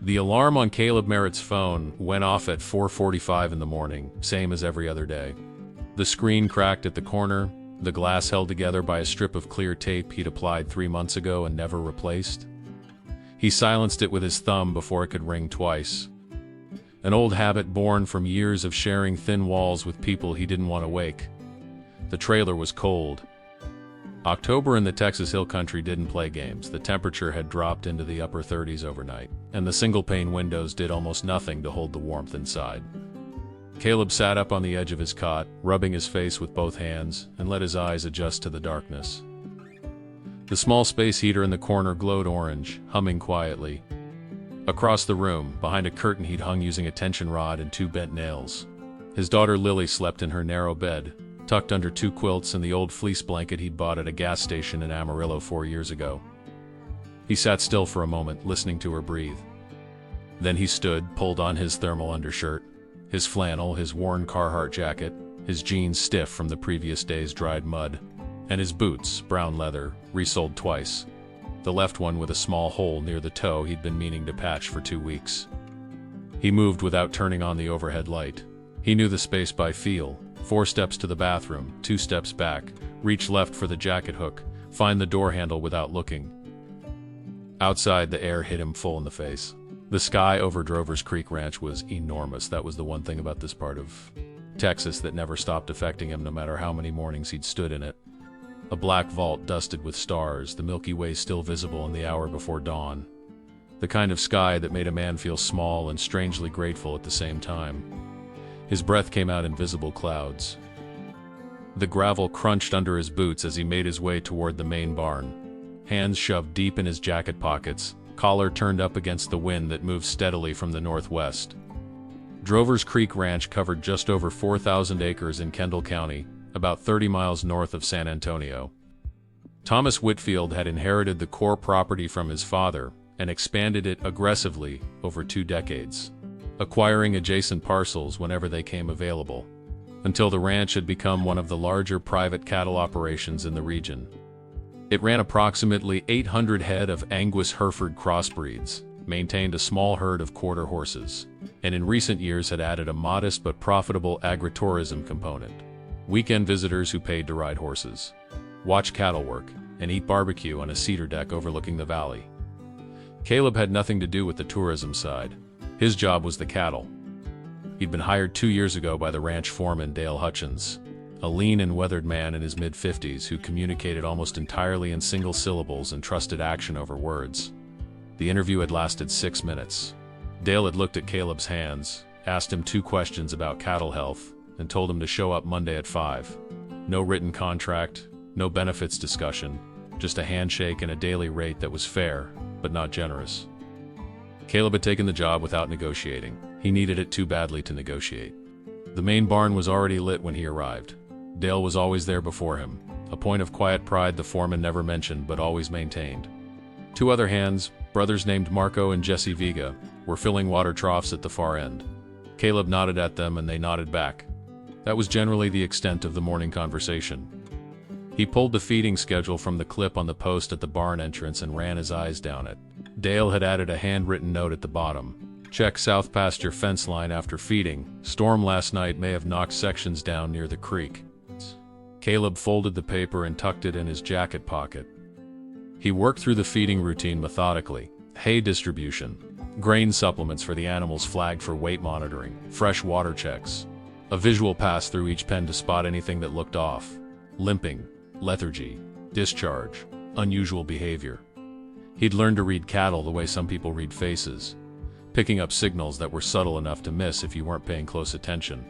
The alarm on Caleb Merritt's phone went off at 4:45 in the morning, same as every other day. The screen cracked at the corner, the glass held together by a strip of clear tape he'd applied 3 months ago and never replaced. He silenced it with his thumb before it could ring twice. An old habit born from years of sharing thin walls with people he didn't want to wake. The trailer was cold. October in the Texas Hill Country didn't play games. The temperature had dropped into the upper 30s overnight, and the single-pane windows did almost nothing to hold the warmth inside. Caleb sat up on the edge of his cot, rubbing his face with both hands, and let his eyes adjust to the darkness. The small space heater in the corner glowed orange, humming quietly. Across the room, behind a curtain he'd hung using a tension rod and 2 bent nails, his daughter Lily slept in her narrow bed, tucked under 2 quilts and the old fleece blanket he'd bought at a gas station in Amarillo 4 years ago. He sat still for a moment, listening to her breathe. Then he stood, pulled on his thermal undershirt, his flannel, his worn Carhartt jacket, his jeans stiff from the previous day's dried mud, and his boots, brown leather, resoled twice. The left one with a small hole near the toe he'd been meaning to patch for 2 weeks. He moved without turning on the overhead light. He knew the space by feel. 4 steps to the bathroom, 2 steps back, reach left for the jacket hook, find the door handle without looking. Outside, the air hit him full in the face. The sky over Drover's Creek Ranch was enormous. That was the one thing about this part of Texas that never stopped affecting him, no matter how many mornings he'd stood in it. A black vault dusted with stars, the Milky Way still visible in the hour before dawn. The kind of sky that made a man feel small and strangely grateful at the same time. His breath came out in visible clouds. The gravel crunched under his boots as he made his way toward the main barn. Hands shoved deep in his jacket pockets, collar turned up against the wind that moved steadily from the northwest. Drover's Creek Ranch covered just over 4,000 acres in Kendall County, about 30 miles north of San Antonio. Thomas Whitfield had inherited the core property from his father and expanded it aggressively over 2 decades, acquiring adjacent parcels whenever they came available, until the ranch had become one of the larger private cattle operations in the region. It ran approximately 800 head of Angus Hereford crossbreeds, maintained a small herd of quarter horses, and in recent years had added a modest but profitable agritourism component. Weekend visitors who paid to ride horses, watch cattle work, and eat barbecue on a cedar deck overlooking the valley. Caleb had nothing to do with the tourism side. His job was the cattle. He'd been hired 2 years ago by the ranch foreman Dale Hutchins, a lean and weathered man in his mid-50s who communicated almost entirely in single syllables and trusted action over words. The interview had lasted 6 minutes. Dale had looked at Caleb's hands, asked him 2 questions about cattle health, and told him to show up Monday at 5. No written contract, no benefits discussion, just a handshake and a daily rate that was fair, but not generous. Caleb had taken the job without negotiating. He needed it too badly to negotiate. The main barn was already lit when he arrived. Dale was always there before him, a point of quiet pride the foreman never mentioned but always maintained. 2 other hands, brothers named Marco and Jesse Vega, were filling water troughs at the far end. Caleb nodded at them and they nodded back. That was generally the extent of the morning conversation. He pulled the feeding schedule from the clip on the post at the barn entrance and ran his eyes down it. Dale had added a handwritten note at the bottom. Check south pasture fence line after feeding. Storm last night may have knocked sections down near the creek. Caleb folded the paper and tucked it in his jacket pocket. He worked through the feeding routine methodically. Hay distribution, grain supplements for the animals flagged for weight monitoring, fresh water checks, a visual pass through each pen to spot anything that looked off, limping, lethargy, discharge, unusual behavior. He'd learned to read cattle the way some people read faces, picking up signals that were subtle enough to miss if you weren't paying close attention.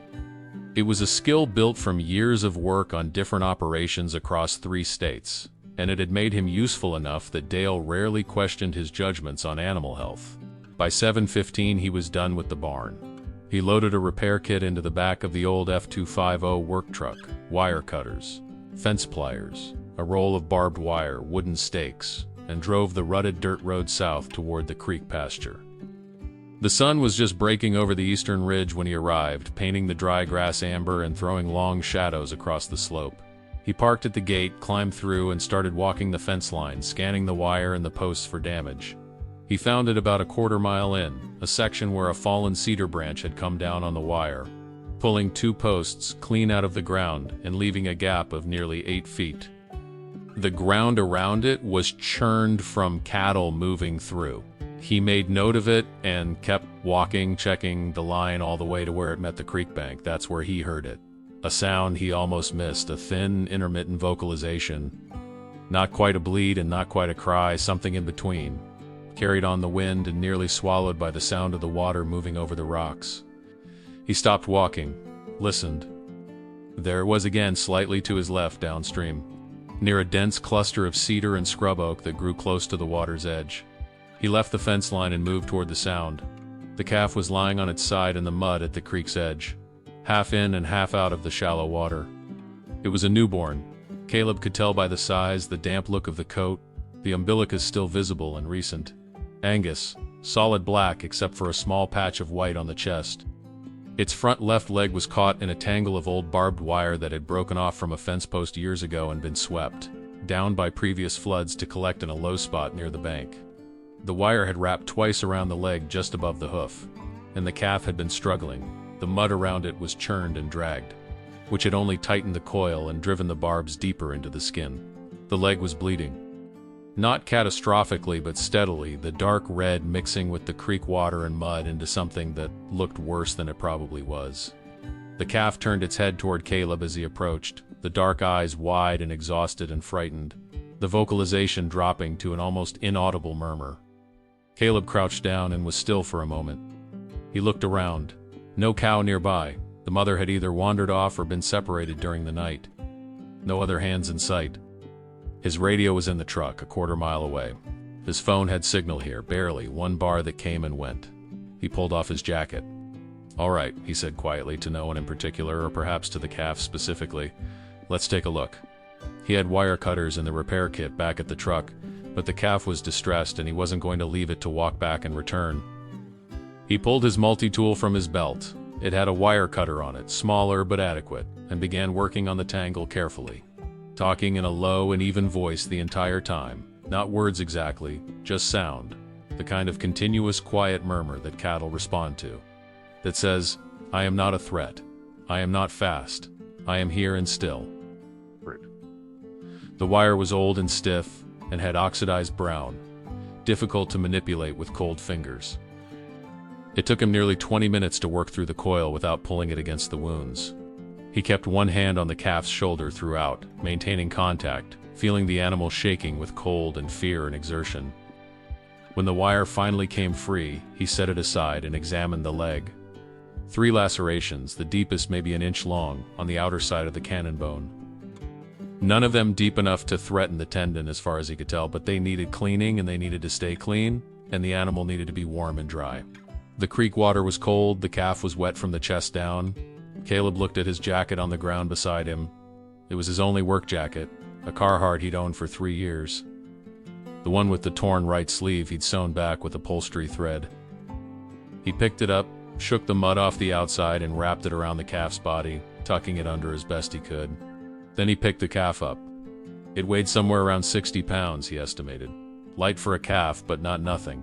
It was a skill built from years of work on different operations across 3 states, and it had made him useful enough that Dale rarely questioned his judgments on animal health. By 7:15 he was done with the barn. He loaded a repair kit into the back of the old F250 work truck, wire cutters, fence pliers, a roll of barbed wire, wooden stakes, and drove the rutted dirt road south toward the creek pasture. The sun was just breaking over the eastern ridge when he arrived, painting the dry grass amber and throwing long shadows across the slope. He parked at the gate, climbed through, and started walking the fence line, scanning the wire and the posts for damage. He found it about a quarter-mile in, a section where a fallen cedar branch had come down on the wire, pulling 2 posts clean out of the ground and leaving a gap of nearly 8 feet. The ground around it was churned from cattle moving through. He made note of it and kept walking, checking the line all the way to where it met the creek bank. That's where he heard it. A sound he almost missed, a thin, intermittent vocalization. Not quite a bleat and not quite a cry, something in between. Carried on the wind and nearly swallowed by the sound of the water moving over the rocks. He stopped walking, listened. There it was again, slightly to his left downstream, near a dense cluster of cedar and scrub oak that grew close to the water's edge. He left the fence line and moved toward the sound. The calf was lying on its side in the mud at the creek's edge, half in and half out of the shallow water. It was a newborn. Caleb could tell by the size, the damp look of the coat, the umbilicus still visible and recent. Angus, solid black except for a small patch of white on the chest. Its front left leg was caught in a tangle of old barbed wire that had broken off from a fence post years ago and been swept down by previous floods to collect in a low spot near the bank. The wire had wrapped twice around the leg just above the hoof, and the calf had been struggling. The mud around it was churned and dragged, which had only tightened the coil and driven the barbs deeper into the skin. The leg was bleeding. Not catastrophically, but steadily, the dark red mixing with the creek water and mud into something that looked worse than it probably was. The calf turned its head toward Caleb as he approached, the dark eyes wide and exhausted and frightened, the vocalization dropping to an almost inaudible murmur. Caleb crouched down and was still for a moment. He looked around. No cow nearby. The mother had either wandered off or been separated during the night. No other hands in sight. His radio was in the truck, a quarter-mile away. His phone had signal here, barely, one bar that came and went. He pulled off his jacket. "All right," he said quietly to no one in particular, or perhaps to the calf specifically. "Let's take a look." He had wire cutters and the repair kit back at the truck, but the calf was distressed and he wasn't going to leave it to walk back and return. He pulled his multi-tool from his belt. It had a wire cutter on it, smaller but adequate, and began working on the tangle carefully, talking in a low and even voice the entire time. Not words exactly, just sound, the kind of continuous quiet murmur that cattle respond to, that says, "I am not a threat. I am not fast. I am here and still." The wire was old and stiff, and had oxidized brown, difficult to manipulate with cold fingers. It took him nearly 20 minutes to work through the coil without pulling it against the wounds. He kept one hand on the calf's shoulder throughout, maintaining contact, feeling the animal shaking with cold and fear and exertion. When the wire finally came free, he set it aside and examined the leg. 3 lacerations, the deepest maybe an inch long, on the outer side of the cannon bone. None of them deep enough to threaten the tendon as far as he could tell, but they needed cleaning and they needed to stay clean, and the animal needed to be warm and dry. The creek water was cold, the calf was wet from the chest down. Caleb looked at his jacket on the ground beside him. It was his only work jacket, a Carhartt he'd owned for 3 years. The one with the torn right sleeve he'd sewn back with upholstery thread. He picked it up, shook the mud off the outside and wrapped it around the calf's body, tucking it under as best he could. Then he picked the calf up. It weighed somewhere around 60 pounds, he estimated. Light for a calf, but not nothing,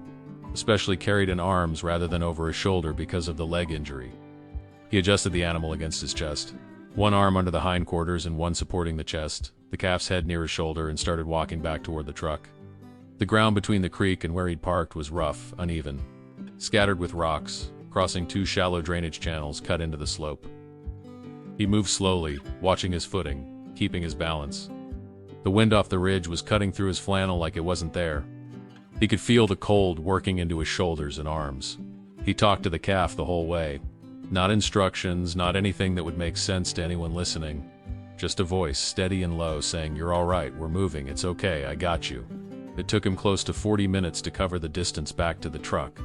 especially carried in arms rather than over his shoulder because of the leg injury. He adjusted the animal against his chest, one arm under the hindquarters and one supporting the chest, the calf's head near his shoulder, and started walking back toward the truck. The ground between the creek and where he'd parked was rough, uneven, scattered with rocks, crossing 2 shallow drainage channels cut into the slope. He moved slowly, watching his footing, keeping his balance. The wind off the ridge was cutting through his flannel like it wasn't there. He could feel the cold working into his shoulders and arms. He talked to the calf the whole way. Not instructions, not anything that would make sense to anyone listening. Just a voice, steady and low, saying, "You're all right, we're moving, it's okay, I got you." It took him close to 40 minutes to cover the distance back to the truck.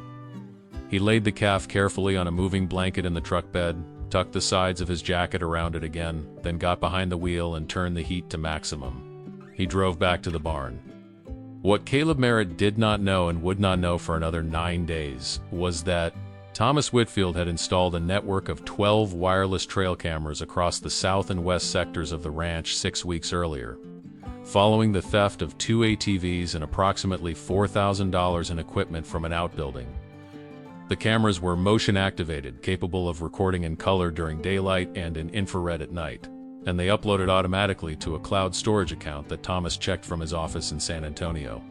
He laid the calf carefully on a moving blanket in the truck bed, tucked the sides of his jacket around it again, then got behind the wheel and turned the heat to maximum. He drove back to the barn. What Caleb Merritt did not know and would not know for another 9 days was that Thomas Whitfield had installed a network of 12 wireless trail cameras across the south and west sectors of the ranch 6 weeks earlier. following the theft of 2 ATVs and approximately $4,000 in equipment from an outbuilding. The cameras were motion-activated, capable of recording in color during daylight and in infrared at night, and they uploaded automatically to a cloud storage account that Thomas checked from his office in San Antonio,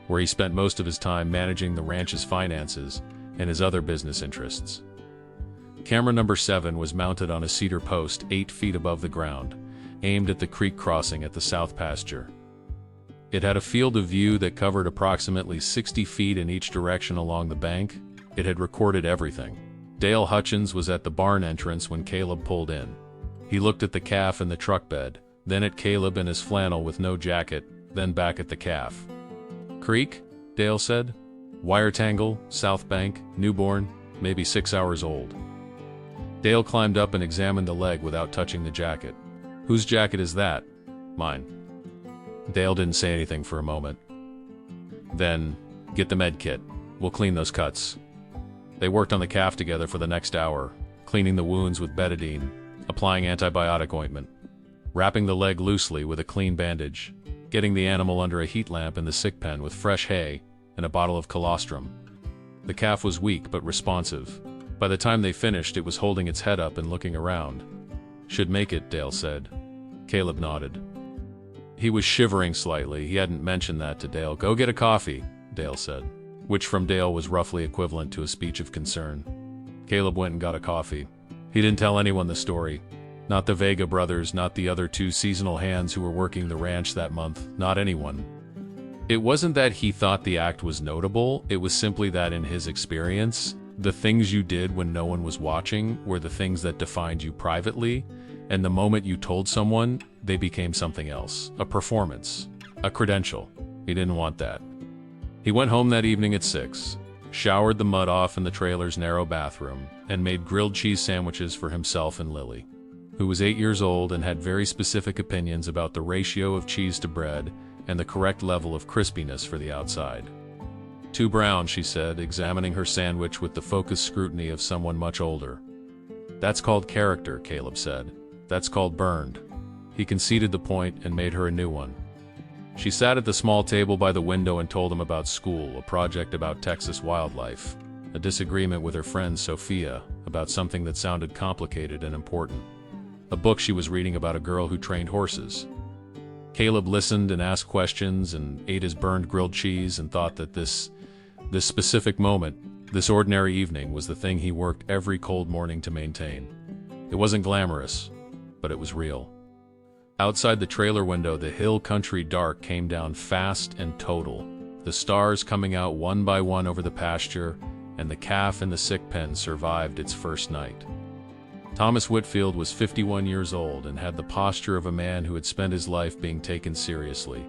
where he spent most of his time managing the ranch's finances and his other business interests. Camera number 7 was mounted on a cedar post 8 feet above the ground, aimed at the creek crossing at the south pasture. It had a field of view that covered approximately 60 feet in each direction along the bank. It had recorded everything. Dale Hutchins was at the barn entrance when Caleb pulled in. He looked at the calf in the truck bed, then at Caleb in his flannel with no jacket, then back at the calf. "Creek?" Dale said. "Wire tangle, South Bank, newborn, maybe 6 hours old." Dale climbed up and examined the leg without touching the jacket. "Whose jacket is that?" "Mine." Dale didn't say anything for a moment. "Then, get the med kit. We'll clean those cuts." They worked on the calf together for the next hour, cleaning the wounds with betadine, applying antibiotic ointment, wrapping the leg loosely with a clean bandage, getting the animal under a heat lamp in the sick pen with fresh hay and a bottle of colostrum. The calf was weak but responsive. By the time they finished, it was holding its head up and looking around. "Should make it," Dale said. Caleb nodded. He was shivering slightly. He hadn't mentioned that to Dale. "Go get a coffee," Dale said, which from Dale was roughly equivalent to a speech of concern. Caleb went and got a coffee. He didn't tell anyone the story. Not the Vega brothers, not the other 2 seasonal hands who were working the ranch that month, not anyone. It wasn't that he thought the act was notable, it was simply that in his experience, the things you did when no one was watching were the things that defined you privately, and the moment you told someone, they became something else, a performance, a credential. He didn't want that. He went home that evening at 6, showered the mud off in the trailer's narrow bathroom, and made grilled cheese sandwiches for himself and Lily, who was 8 years old and had very specific opinions about the ratio of cheese to bread and the correct level of crispiness for the outside. "Too brown," she said, examining her sandwich with the focused scrutiny of someone much older. "That's called character," Caleb said. "That's called burned." He conceded the point and made her a new one. She sat at the small table by the window and told him about school, a project about Texas wildlife, a disagreement with her friend Sophia about something that sounded complicated and important, a book she was reading about a girl who trained horses. Caleb listened and asked questions and ate his burned grilled cheese and thought that this specific moment, this ordinary evening, was the thing he worked every cold morning to maintain. It wasn't glamorous, but it was real. Outside the trailer window, the hill country dark came down fast and total, the stars coming out one by one over the pasture, and the calf in the sick pen survived its first night. Thomas Whitfield was 51 years old and had the posture of a man who had spent his life being taken seriously.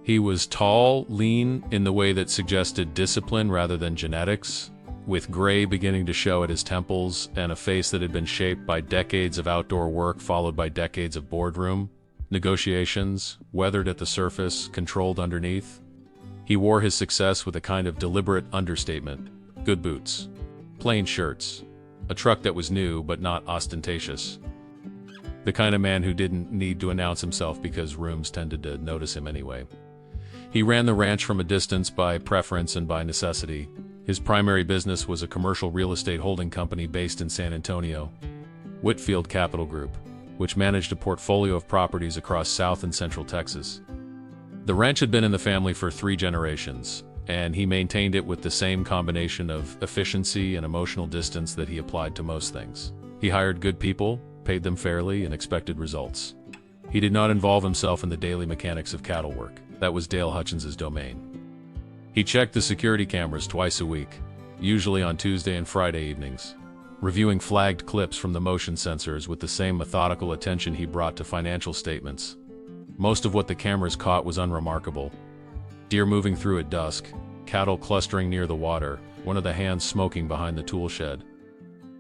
He was tall, lean, in the way that suggested discipline rather than genetics, with gray beginning to show at his temples and a face that had been shaped by decades of outdoor work followed by decades of boardroom negotiations, weathered at the surface, controlled underneath. He wore his success with a kind of deliberate understatement: good boots, plain shirts, a truck that was new but not ostentatious. The kind of man who didn't need to announce himself because rooms tended to notice him anyway. He ran the ranch from a distance by preference and by necessity. His primary business was a commercial real estate holding company based in San Antonio, Whitfield Capital Group, which managed a portfolio of properties across South and Central Texas. The ranch had been in the family for 3 generations, and he maintained it with the same combination of efficiency and emotional distance that he applied to most things. He hired good people, paid them fairly, and expected results. He did not involve himself in the daily mechanics of cattle work. That was Dale Hutchins's domain. He checked the security cameras twice a week, usually on Tuesday and Friday evenings, reviewing flagged clips from the motion sensors with the same methodical attention he brought to financial statements. Most of what the cameras caught was unremarkable. Deer moving through at dusk, cattle clustering near the water, one of the hands smoking behind the tool shed.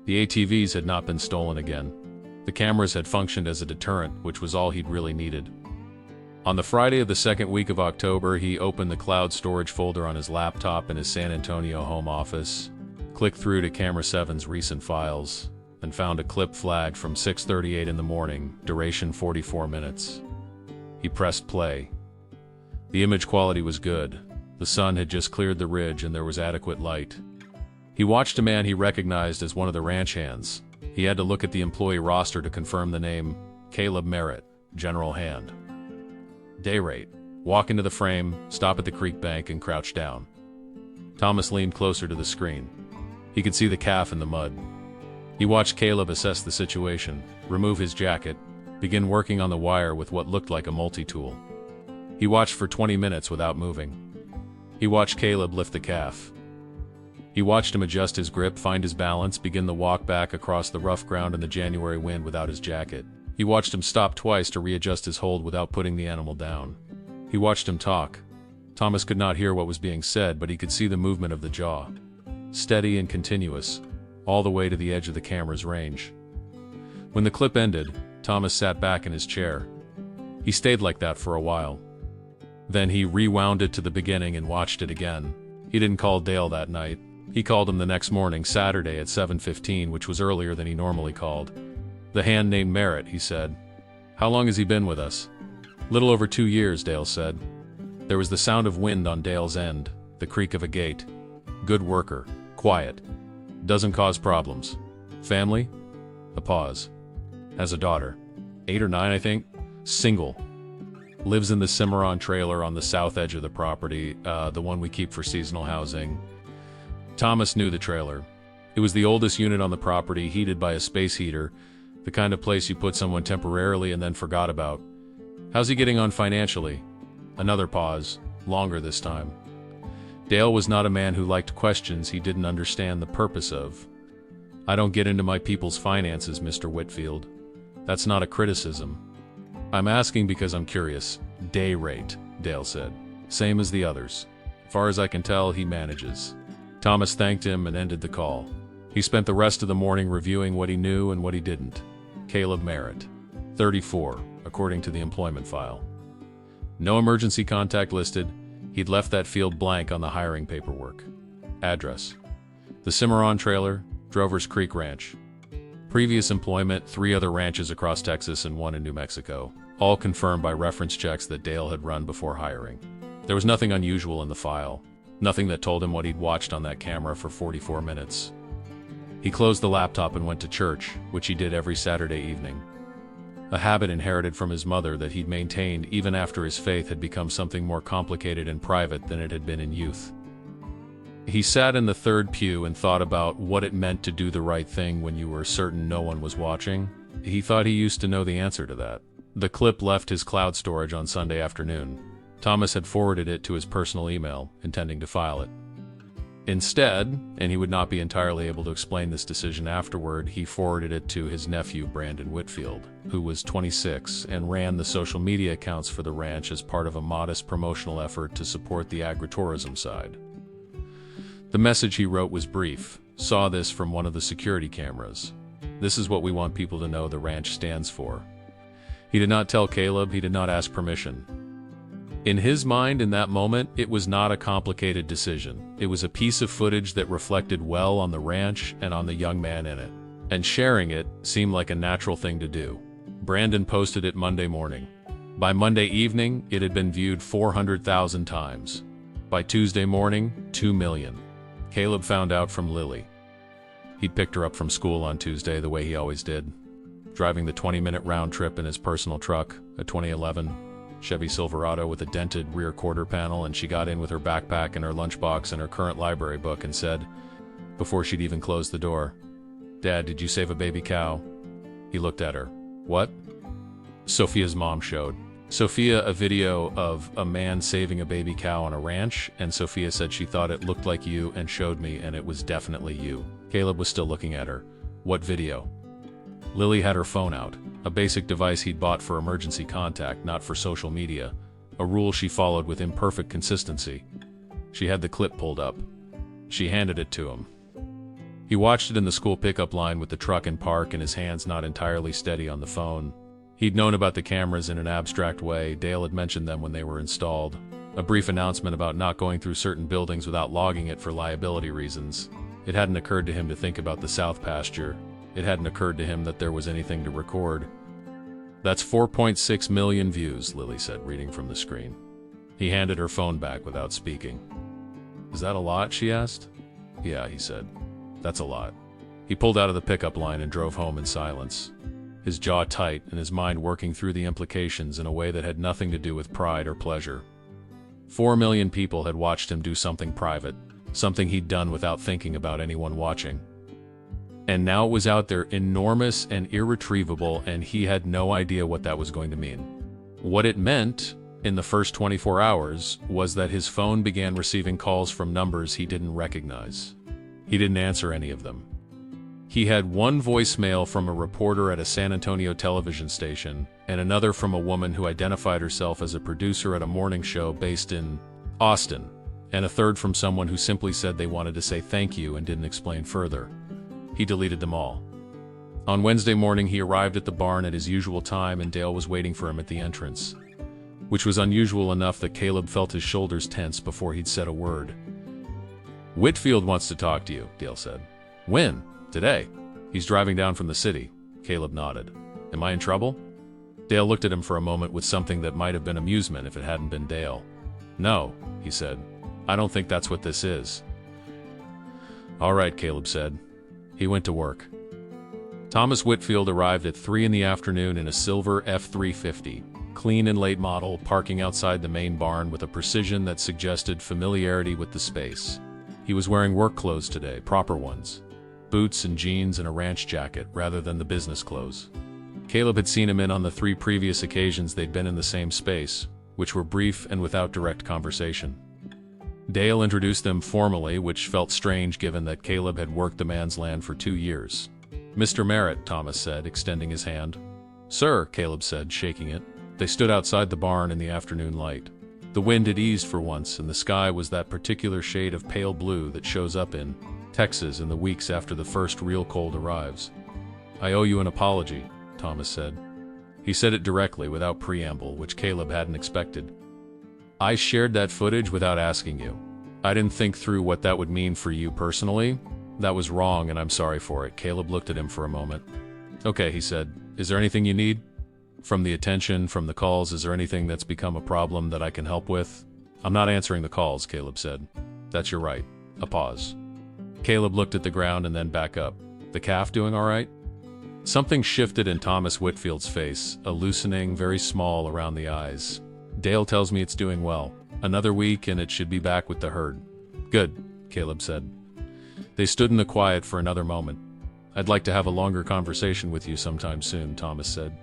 The ATVs had not been stolen again. The cameras had functioned as a deterrent, which was all he'd really needed. On the Friday of the second week of October, he opened the cloud storage folder on his laptop in his San Antonio home office, clicked through to Camera 7's recent files, and found a clip flagged from 6:38 in the morning, duration 44 minutes. He pressed play. The image quality was good. The sun had just cleared the ridge and there was adequate light. He watched a man he recognized as one of the ranch hands. He had to look at the employee roster to confirm the name: Caleb Merritt, general hand. Day rate: walk into the frame, stop at the creek bank, and crouch down. Thomas leaned closer to the screen. He could see the calf in the mud. He watched Caleb assess the situation, remove his jacket, begin working on the wire with what looked like a multi-tool. He watched for 20 minutes without moving. He watched Caleb lift the calf. He watched him adjust his grip, find his balance, begin the walk back across the rough ground in the January wind without his jacket. He watched him stop twice to readjust his hold without putting the animal down. He watched him talk. Thomas could not hear what was being said, but he could see the movement of the jaw. Steady and continuous, all the way to the edge of the camera's range. When the clip ended, Thomas sat back in his chair. He stayed like that for a while. Then he rewound it to the beginning and watched it again. He didn't call Dale that night. He called him the next morning, Saturday at 7:15, which was earlier than he normally called. "The hand named Merritt," he said. "How long has he been with us?" "Little over 2 years," Dale said. There was the sound of wind on Dale's end, the creak of a gate. "Good worker. Quiet. Doesn't cause problems. Family?" A pause. "Has a daughter. 8 or 9, I think. Single. Lives in the Cimarron trailer on the south edge of the property, the one we keep for seasonal housing." Thomas knew the trailer. It was the oldest unit on the property, heated by a space heater, the kind of place you put someone temporarily and then forgot about. "How's he getting on financially?" Another pause, longer this time. Dale was not a man who liked questions he didn't understand the purpose of. "I don't get into my people's finances, Mr. Whitfield. That's not a criticism. I'm asking because I'm curious." "Day rate," Dale said. "Same as the others. Far as I can tell, he manages." Thomas thanked him and ended the call. He spent the rest of the morning reviewing what he knew and what he didn't. Caleb Merritt, 34, according to the employment file. No emergency contact listed. He'd left that field blank on the hiring paperwork. Address: the Cimarron trailer, Drover's Creek Ranch. Previous employment: 3 other ranches across Texas and 1 in New Mexico, all confirmed by reference checks that Dale had run before hiring. There was nothing unusual in the file, nothing that told him what he'd watched on that camera for 44 minutes. He closed the laptop and went to church, which he did every Saturday evening. A habit inherited from his mother that he'd maintained even after his faith had become something more complicated and private than it had been in youth. He sat in the third pew and thought about what it meant to do the right thing when you were certain no one was watching. He thought he used to know the answer to that. The clip left his cloud storage on Sunday afternoon. Thomas had forwarded it to his personal email, intending to file it. Instead, and he would not be entirely able to explain this decision afterward, he forwarded it to his nephew, Brandon Whitfield, who was 26 and ran the social media accounts for the ranch as part of a modest promotional effort to support the agritourism side. The message he wrote was brief. "Saw this from one of the security cameras. This is what we want people to know the ranch stands for." He did not tell Caleb, he did not ask permission. In his mind, in that moment, it was not a complicated decision. It was a piece of footage that reflected well on the ranch and on the young man in it. And sharing it seemed like a natural thing to do. Brandon posted it Monday morning. By Monday evening, it had been viewed 400,000 times. By Tuesday morning, 2 million. Caleb found out from Lily. He'd picked her up from school on Tuesday the way he always did, driving the 20-minute round trip in his personal truck, a 2011 Chevy Silverado with a dented rear quarter panel, and she got in with her backpack and her lunchbox and her current library book and said, before she'd even closed the door, "Dad, did you save a baby cow?" He looked at her. "What?" Sophia's mom showed Sophia a video of a man saving a baby cow on a ranch, and Sophia said she thought it looked like you and showed me, and it was definitely you. Caleb was still looking at her. "What video?" Lily had her phone out, a basic device he'd bought for emergency contact, not for social media, a rule she followed with imperfect consistency. She had the clip pulled up. She handed it to him. He watched it in the school pickup line with the truck in park and his hands not entirely steady on the phone. He'd known about the cameras in an abstract way. Dale had mentioned them when they were installed. A brief announcement about not going through certain buildings without logging it for liability reasons. It hadn't occurred to him to think about the south pasture. It hadn't occurred to him that there was anything to record. That's 4.6 million views, Lily said, reading from the screen. He handed her phone back without speaking. Is that a lot, she asked. Yeah, he said. That's a lot. He pulled out of the pickup line and drove home in silence, his jaw tight and his mind working through the implications in a way that had nothing to do with pride or pleasure. 4 million people had watched him do something private, something he'd done without thinking about anyone watching. And now it was out there, enormous and irretrievable, and he had no idea what that was going to mean. What it meant, in the first 24 hours, was that his phone began receiving calls from numbers he didn't recognize. He didn't answer any of them. He had one voicemail from a reporter at a San Antonio television station, and another from a woman who identified herself as a producer at a morning show based in Austin, and a third from someone who simply said they wanted to say thank you and didn't explain further. He deleted them all. On Wednesday morning, he arrived at the barn at his usual time, and Dale was waiting for him at the entrance, which was unusual enough that Caleb felt his shoulders tense before he'd said a word. Whitfield wants to talk to you, Dale said. When? Today. He's driving down from the city. Caleb nodded. Am I in trouble? Dale looked at him for a moment with something that might have been amusement if it hadn't been Dale. No, he said. I don't think that's what this is. All right, Caleb said. He went to work. Thomas Whitfield arrived at 3 in the afternoon in a silver F-350, clean and late model, parking outside the main barn with a precision that suggested familiarity with the space. He was wearing work clothes today, proper ones. Boots and jeans and a ranch jacket rather than the business clothes. Caleb had seen him in on the 3 previous occasions they'd been in the same space, which were brief and without direct conversation. Dale introduced them formally, which felt strange given that Caleb had worked the man's land for 2 years. Mr. Merritt, Thomas said, extending his hand. Sir, Caleb said, shaking it. They stood outside the barn in the afternoon light. The wind had eased for once, and the sky was that particular shade of pale blue that shows up in Texas in the weeks after the first real cold arrives. I owe you an apology, Thomas said. He said it directly, without preamble, which Caleb hadn't expected. I shared that footage without asking you. I didn't think through what that would mean for you personally. That was wrong, and I'm sorry for it. Caleb looked at him for a moment. Okay, he said. Is there anything you need? From the attention, from the calls, is there anything that's become a problem that I can help with? I'm not answering the calls, Caleb said. That's your right. A pause. Caleb looked at the ground and then back up. The calf doing all right? Something shifted in Thomas Whitfield's face, a loosening, very small around the eyes. Dale tells me it's doing well. Another week and it should be back with the herd. Good, Caleb said. They stood in the quiet for another moment. I'd like to have a longer conversation with you sometime soon, Thomas said.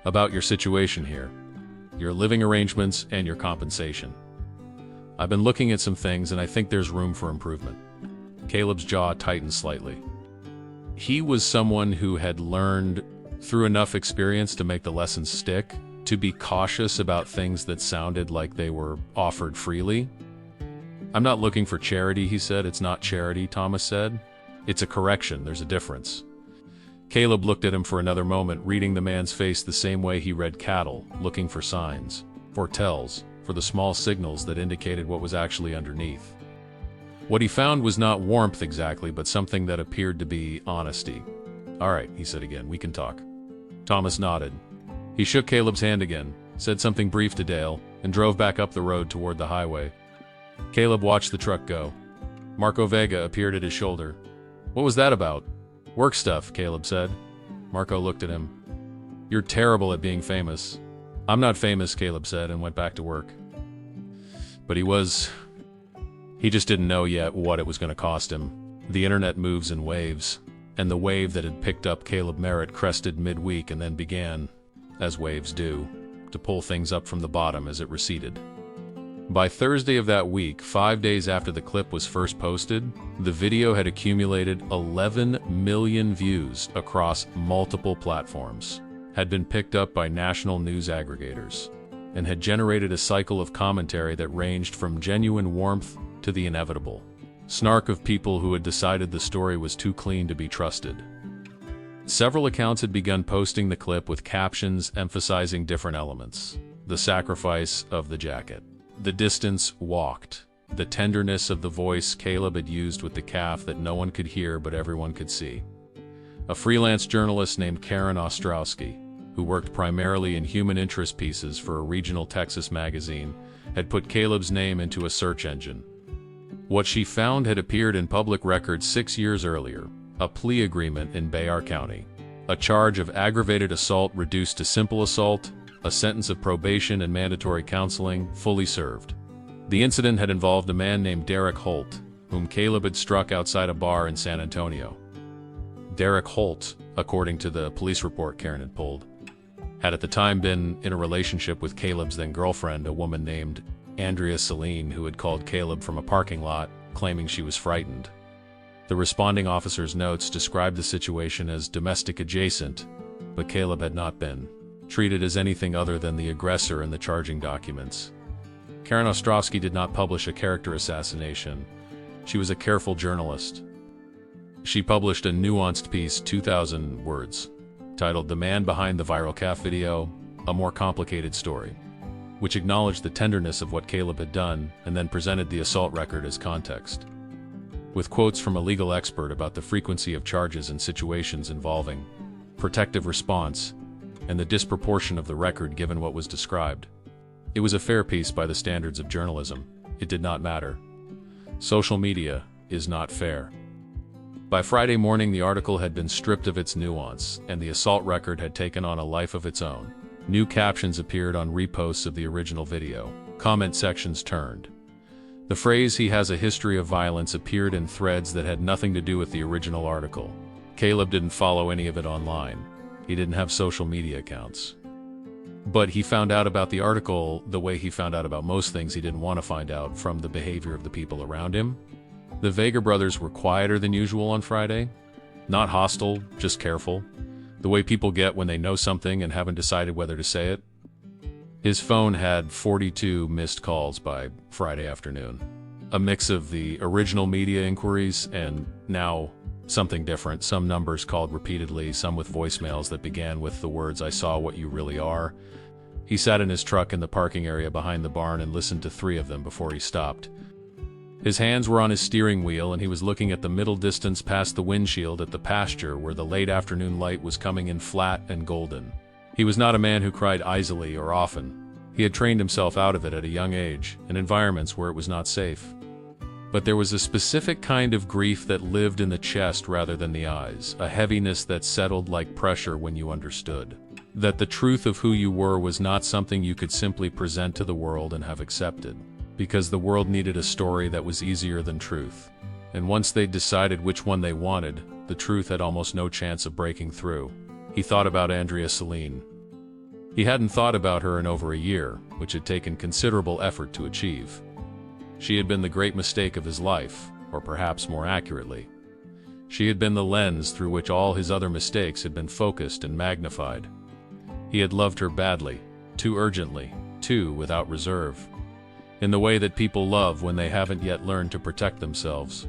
About your situation here, your living arrangements, and your compensation. I've been looking at some things and I think there's room for improvement. Caleb's jaw tightened slightly. He was someone who had learned through enough experience to make the lessons stick, to be cautious about things that sounded like they were offered freely. I'm not looking for charity, he said. It's not charity, Thomas said. It's a correction, there's a difference. Caleb looked at him for another moment, reading the man's face the same way he read cattle, looking for signs, for tells, for the small signals that indicated what was actually underneath. What he found was not warmth exactly, but something that appeared to be honesty. All right, he said again, we can talk. Thomas nodded. He shook Caleb's hand again, said something brief to Dale, and drove back up the road toward the highway. Caleb watched the truck go. Marco Vega appeared at his shoulder. What was that about? Work stuff, Caleb said. Marco looked at him. You're terrible at being famous. I'm not famous, Caleb said, and went back to work. But he just didn't know yet what it was going to cost him. The internet moves in waves, and the wave that had picked up Caleb Merritt crested midweek and then began, as waves do, to pull things up from the bottom as it receded. By Thursday of that week, 5 days after the clip was first posted, the video had accumulated 11 million views across multiple platforms, had been picked up by national news aggregators, and had generated a cycle of commentary that ranged from genuine warmth to the inevitable snark of people who had decided the story was too clean to be trusted. Several accounts had begun posting the clip with captions emphasizing different elements: the sacrifice of the jacket, the distance walked, the tenderness of the voice Caleb had used with the calf that no one could hear but everyone could see. A freelance journalist named Karen Ostrowski, who worked primarily in human interest pieces for a regional Texas magazine, had put Caleb's name into a search engine. What she found had appeared in public records 6 years earlier, a plea agreement in Bayard County, a charge of aggravated assault reduced to simple assault, a sentence of probation and mandatory counseling, fully served. The incident had involved a man named Derek Holt, whom Caleb had struck outside a bar in San Antonio. Derek Holt, according to the police report Karen had pulled, had at the time been in a relationship with Caleb's then-girlfriend, a woman named Andrea Celine, who had called Caleb from a parking lot, claiming she was frightened. The responding officer's notes described the situation as domestic adjacent, but Caleb had not been treated as anything other than the aggressor in the charging documents. Karen Ostrowski did not publish a character assassination. She was a careful journalist. She published a nuanced piece, 2,000 words, titled "The Man Behind the Viral Calf Video, A More Complicated Story," which acknowledged the tenderness of what Caleb had done and then presented the assault record as context, with quotes from a legal expert about the frequency of charges in situations involving protective response and the disproportion of the record given what was described. It was a fair piece by the standards of journalism. It did not matter. Social media is not fair. By Friday morning, the article had been stripped of its nuance, and the assault record had taken on a life of its own. New captions appeared on reposts of the original video. Comment sections turned. The phrase "he has a history of violence" appeared in threads that had nothing to do with the original article. Caleb didn't follow any of it online. He didn't have social media accounts. But he found out about the article the way he found out about most things he didn't want to find out, from the behavior of the people around him. The Vega brothers were quieter than usual on Friday. Not hostile, just careful. The way people get when they know something and haven't decided whether to say it. His phone had 42 missed calls by Friday afternoon. A mix of the original media inquiries and now something different. Some numbers called repeatedly, some with voicemails that began with the words, "I saw what you really are." He sat in his truck in the parking area behind the barn and listened to 3 of them before he stopped. His hands were on his steering wheel, and he was looking at the middle distance past the windshield at the pasture where the late afternoon light was coming in flat and golden. He was not a man who cried easily or often. He had trained himself out of it at a young age, in environments where it was not safe. But there was a specific kind of grief that lived in the chest rather than the eyes, a heaviness that settled like pressure when you understood that the truth of who you were was not something you could simply present to the world and have accepted, because the world needed a story that was easier than truth. And once they'd decided which one they wanted, the truth had almost no chance of breaking through. He thought about Andrea Celine. He hadn't thought about her in over a year, which had taken considerable effort to achieve. She had been the great mistake of his life, or perhaps more accurately, she had been the lens through which all his other mistakes had been focused and magnified. He had loved her badly, too urgently, too without reserve, in the way that people love when they haven't yet learned to protect themselves.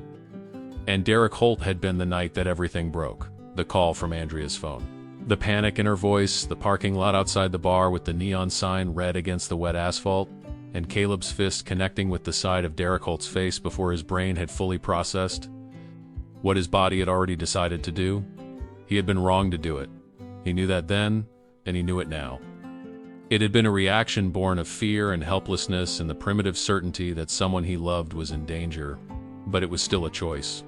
And Derek Holt had been the night that everything broke. The call from Andrea's phone. The panic in her voice, the parking lot outside the bar with the neon sign red against the wet asphalt, and Caleb's fist connecting with the side of Derek Holt's face before his brain had fully processed what his body had already decided to do. He had been wrong to do it. He knew that then, and he knew it now. It had been a reaction born of fear and helplessness and the primitive certainty that someone he loved was in danger, but it was still a choice.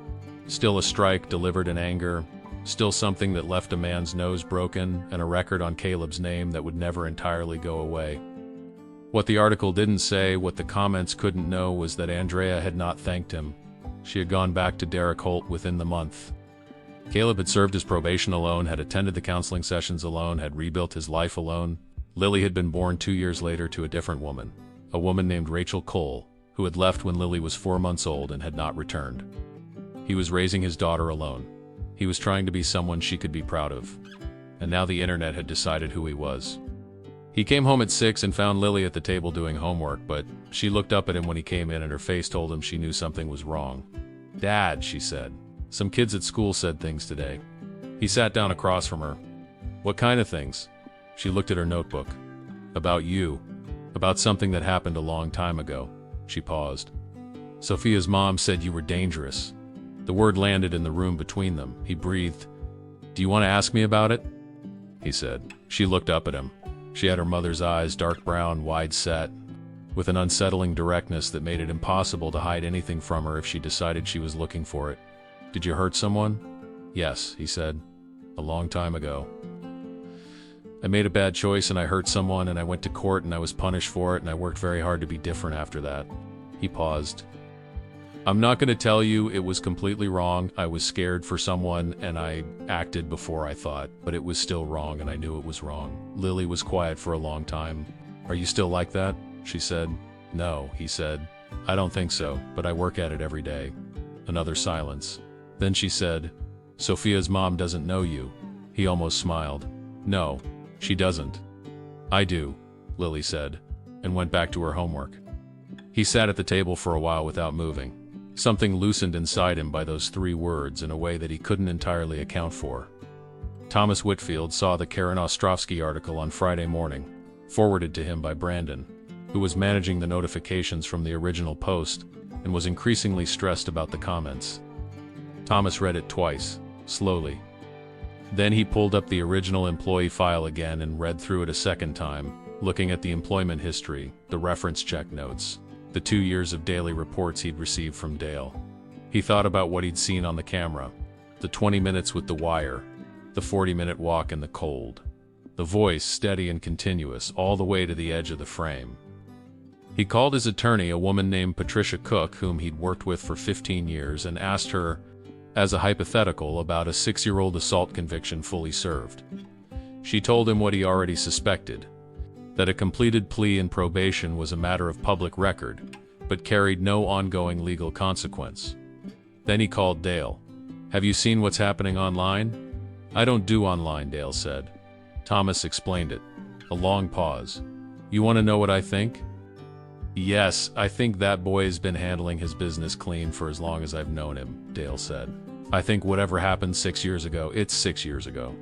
Still a strike delivered in anger, still something that left a man's nose broken and a record on Caleb's name that would never entirely go away. What the article didn't say, what the comments couldn't know, was that Andrea had not thanked him. She had gone back to Derek Holt within the month. Caleb had served his probation alone, had attended the counseling sessions alone, had rebuilt his life alone. Lily had been born 2 years later to a different woman, a woman named Rachel Cole, who had left when Lily was 4 months old and had not returned. He was raising his daughter alone. He was trying to be someone she could be proud of. And now the internet had decided who he was. He came home at 6 and found Lily at the table doing homework, but she looked up at him when he came in and her face told him she knew something was wrong. "Dad," she said, "some kids at school said things today." He sat down across from her. "What kind of things?" She looked at her notebook. "About you. About something that happened a long time ago." She paused. "Sophia's mom said you were dangerous." The word landed in the room between them. He breathed. "Do you want to ask me about it?" he said. She looked up at him. She had her mother's eyes, dark brown, wide set, with an unsettling directness that made it impossible to hide anything from her if she decided she was looking for it. Did you hurt someone? Yes, he said. A long time ago. I made a bad choice and I hurt someone and I went to court and I was punished for it and I worked very hard to be different after that. He paused. I'm not going to tell you it was completely wrong. I was scared for someone and I acted before I thought, but it was still wrong and I knew it was wrong. Lily was quiet for a long time. Are you still like that? She said. No, he said. I don't think so, but I work at it every day. Another silence. Then she said, Sophia's mom doesn't know you. He almost smiled. No, she doesn't. I do, Lily said, and went back to her homework. He sat at the table for a while without moving. Something loosened inside him by those 3 words in a way that he couldn't entirely account for. Thomas Whitfield saw the Karen Ostrovsky article on Friday morning, forwarded to him by Brandon, who was managing the notifications from the original post and was increasingly stressed about the comments. Thomas read it twice, slowly. Then he pulled up the original employee file again and read through it a second time, looking at the employment history, the reference check notes, the 2 years of daily reports he'd received from Dale. He thought about what he'd seen on the camera, the 20 minutes with the wire, the 40-minute walk in the cold, the voice steady and continuous all the way to the edge of the frame. He called his attorney, a woman named Patricia Cook, whom he'd worked with for 15 years, and asked her, as a hypothetical, about a 6-year-old assault conviction fully served. She told him what he already suspected, that a completed plea in probation was a matter of public record, but carried no ongoing legal consequence. Then he called Dale. Have you seen what's happening online? I don't do online, Dale said. Thomas explained it. A long pause. You want to know what I think? Yes, I think that boy has been handling his business clean for as long as I've known him, Dale said. I think whatever happened 6 years ago, it's 6 years ago.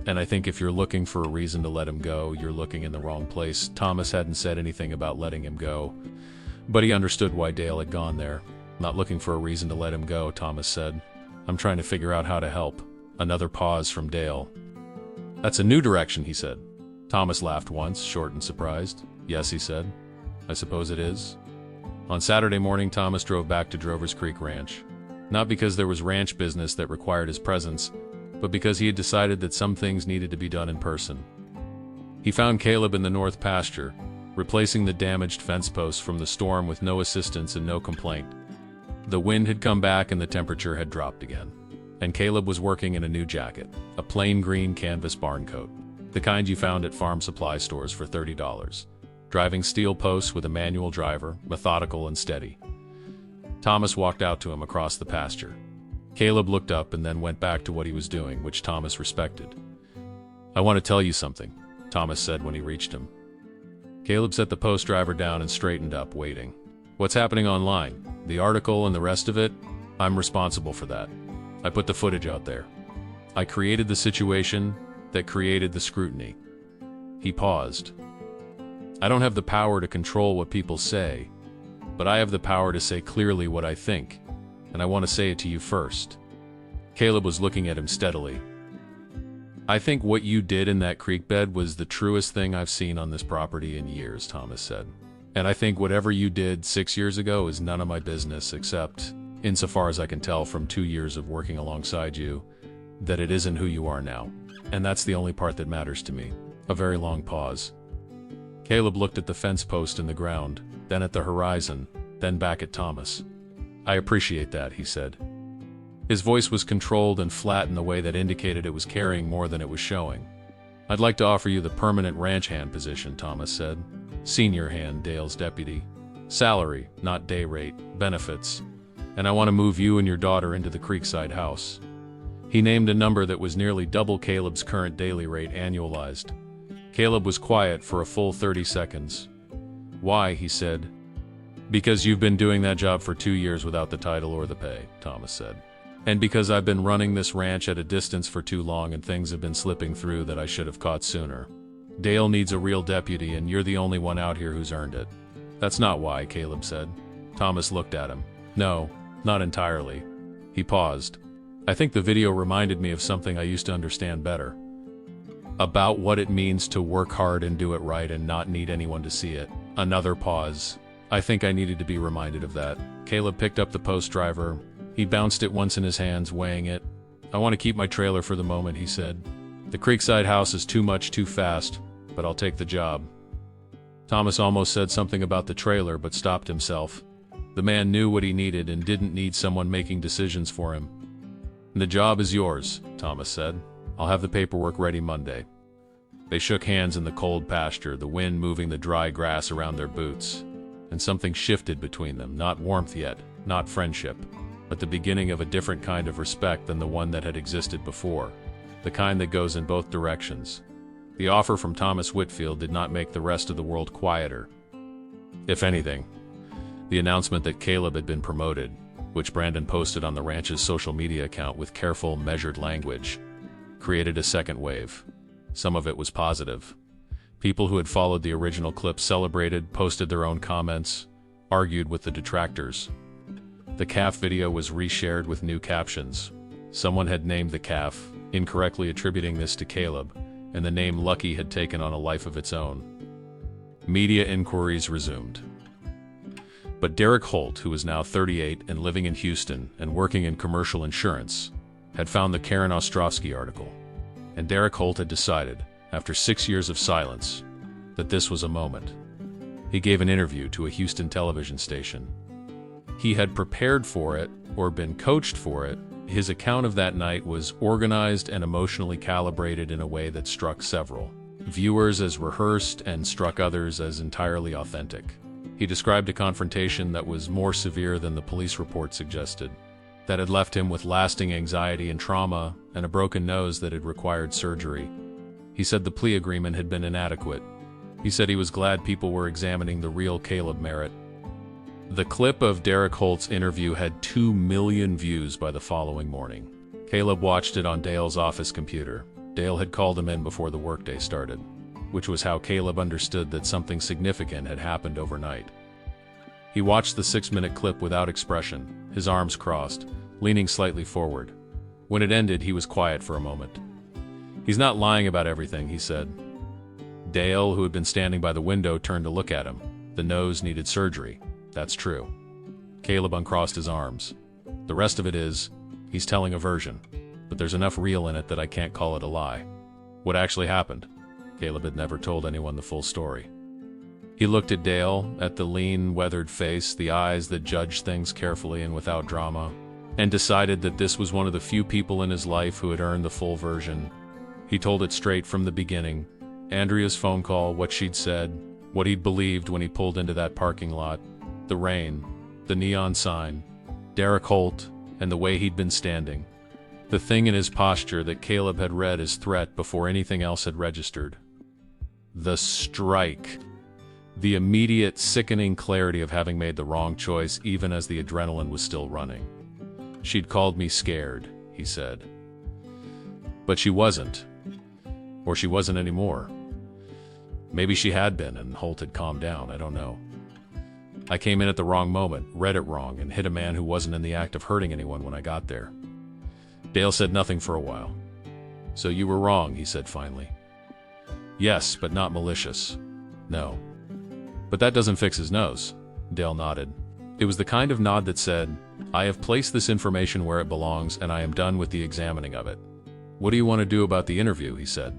And I think if you're looking for a reason to let him go, you're looking in the wrong place. Thomas hadn't said anything about letting him go, but he understood why Dale had gone there. Not looking for a reason to let him go, Thomas said. I'm trying to figure out how to help. Another pause from Dale. That's a new direction, he said. Thomas laughed once, short and surprised. Yes, he said. I suppose it is. On Saturday morning, Thomas drove back to Drovers Creek Ranch. Not because there was ranch business that required his presence, but because he had decided that some things needed to be done in person. He found Caleb in the north pasture, replacing the damaged fence posts from the storm with no assistance and no complaint. The wind had come back and the temperature had dropped again. And Caleb was working in a new jacket, a plain green canvas barn coat, the kind you found at farm supply stores for $30. Driving steel posts with a manual driver, methodical and steady. Thomas walked out to him across the pasture. Caleb looked up and then went back to what he was doing, which Thomas respected. I want to tell you something, Thomas said when he reached him. Caleb set the post driver down and straightened up, waiting. What's happening online? The article and the rest of it? I'm responsible for that. I put the footage out there. I created the situation that created the scrutiny. He paused. I don't have the power to control what people say, but I have the power to say clearly what I think, and I want to say it to you first. Caleb was looking at him steadily. I think what you did in that creek bed was the truest thing I've seen on this property in years, Thomas said. And I think whatever you did 6 years ago is none of my business, except, insofar as I can tell from 2 years of working alongside you, that it isn't who you are now. And that's the only part that matters to me. A very long pause. Caleb looked at the fence post in the ground, then at the horizon, then back at Thomas. I appreciate that, he said. His voice was controlled and flat in the way that indicated it was carrying more than it was showing. I'd like to offer you the permanent ranch hand position, Thomas said. Senior hand, Dale's deputy. Salary, not day rate, benefits. And I want to move you and your daughter into the Creekside house. He named a number that was nearly double Caleb's current daily rate annualized. Caleb was quiet for a full 30 seconds. Why, he said. Because you've been doing that job for 2 years without the title or the pay, Thomas said. And because I've been running this ranch at a distance for too long and things have been slipping through that I should have caught sooner. Dale needs a real deputy and you're the only one out here who's earned it. That's not why, Caleb said. Thomas looked at him. No, not entirely. He paused. I think the video reminded me of something I used to understand better. About what it means to work hard and do it right and not need anyone to see it. Another pause. I think I needed to be reminded of that. Caleb picked up the post driver. He bounced it once in his hands, weighing it. I want to keep my trailer for the moment, he said. The Creekside house is too much too fast, but I'll take the job. Thomas almost said something about the trailer, but stopped himself. The man knew what he needed and didn't need someone making decisions for him. The job is yours, Thomas said. I'll have the paperwork ready Monday. They shook hands in the cold pasture, the wind moving the dry grass around their boots. And something shifted between them, not warmth yet, not friendship, but the beginning of a different kind of respect than the one that had existed before, the kind that goes in both directions. The offer from Thomas Whitfield did not make the rest of the world quieter. If anything, the announcement that Caleb had been promoted, which Brandon posted on the ranch's social media account with careful, measured language, created a second wave. Some of it was positive. People who had followed the original clip celebrated, posted their own comments, argued with the detractors. The calf video was reshared with new captions. Someone had named the calf, incorrectly attributing this to Caleb, and the name Lucky had taken on a life of its own. Media inquiries resumed. But Derek Holt, who was now 38 and living in Houston and working in commercial insurance, had found the Karen Ostrowski article. And Derek Holt had decided, after 6 years of silence, that this was a moment. He gave an interview to a Houston television station. He had prepared for it, or been coached for it. His account of that night was organized and emotionally calibrated in a way that struck several viewers as rehearsed and struck others as entirely authentic. He described a confrontation that was more severe than the police report suggested, that had left him with lasting anxiety and trauma and a broken nose that had required surgery. He said the plea agreement had been inadequate. He said he was glad people were examining the real Caleb Merritt. The clip of Derek Holt's interview had 2 million views by the following morning. Caleb watched it on Dale's office computer. Dale had called him in before the workday started, which was how Caleb understood that something significant had happened overnight. He watched the 6-minute clip without expression, his arms crossed, leaning slightly forward. When it ended, he was quiet for a moment. He's not lying about everything, he said. Dale, who had been standing by the window, turned to look at him. The nose needed surgery. That's true. Caleb uncrossed his arms. The rest of it is, he's telling a version, but there's enough real in it that I can't call it a lie. What actually happened? Caleb had never told anyone the full story. He looked at Dale, at the lean, weathered face, the eyes that judged things carefully and without drama, and decided that this was one of the few people in his life who had earned the full version. He told it straight from the beginning. Andrea's phone call, what she'd said, what he'd believed when he pulled into that parking lot, the rain, the neon sign, Derek Holt, and the way he'd been standing. The thing in his posture that Caleb had read as threat before anything else had registered. The strike. The immediate, sickening clarity of having made the wrong choice even as the adrenaline was still running. She'd called me scared, he said. But she wasn't. Or she wasn't anymore. Maybe she had been and Holt had calmed down, I don't know. I came in at the wrong moment, read it wrong, and hit a man who wasn't in the act of hurting anyone when I got there. Dale said nothing for a while. So you were wrong, he said finally. Yes, but not malicious. No. But that doesn't fix his nose. Dale nodded. It was the kind of nod that said, I have placed this information where it belongs and I am done with the examining of it. What do you want to do about the interview, he said.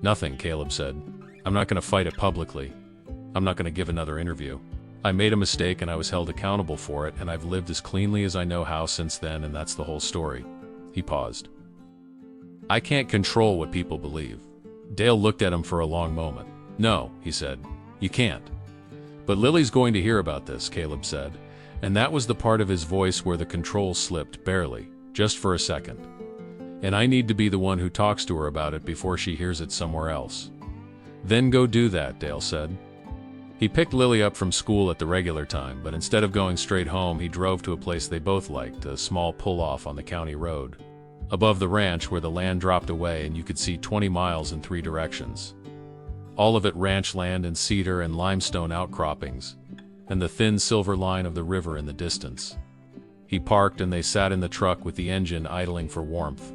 Nothing, Caleb said. I'm not going to fight it publicly. I'm not going to give another interview. I made a mistake and I was held accountable for it, and I've lived as cleanly as I know how since then, and that's the whole story. He paused. I can't control what people believe. Dale looked at him for a long moment. No, he said. You can't. But Lily's going to hear about this, Caleb said, and that was the part of his voice where the control slipped, barely, just for a second. And I need to be the one who talks to her about it before she hears it somewhere else. Then go do that, Dale said. He picked Lily up from school at the regular time, but instead of going straight home, he drove to a place they both liked, a small pull-off on the county road, above the ranch where the land dropped away and you could see 20 miles in 3 directions. All of it ranch land and cedar and limestone outcroppings, and the thin silver line of the river in the distance. He parked and they sat in the truck with the engine idling for warmth.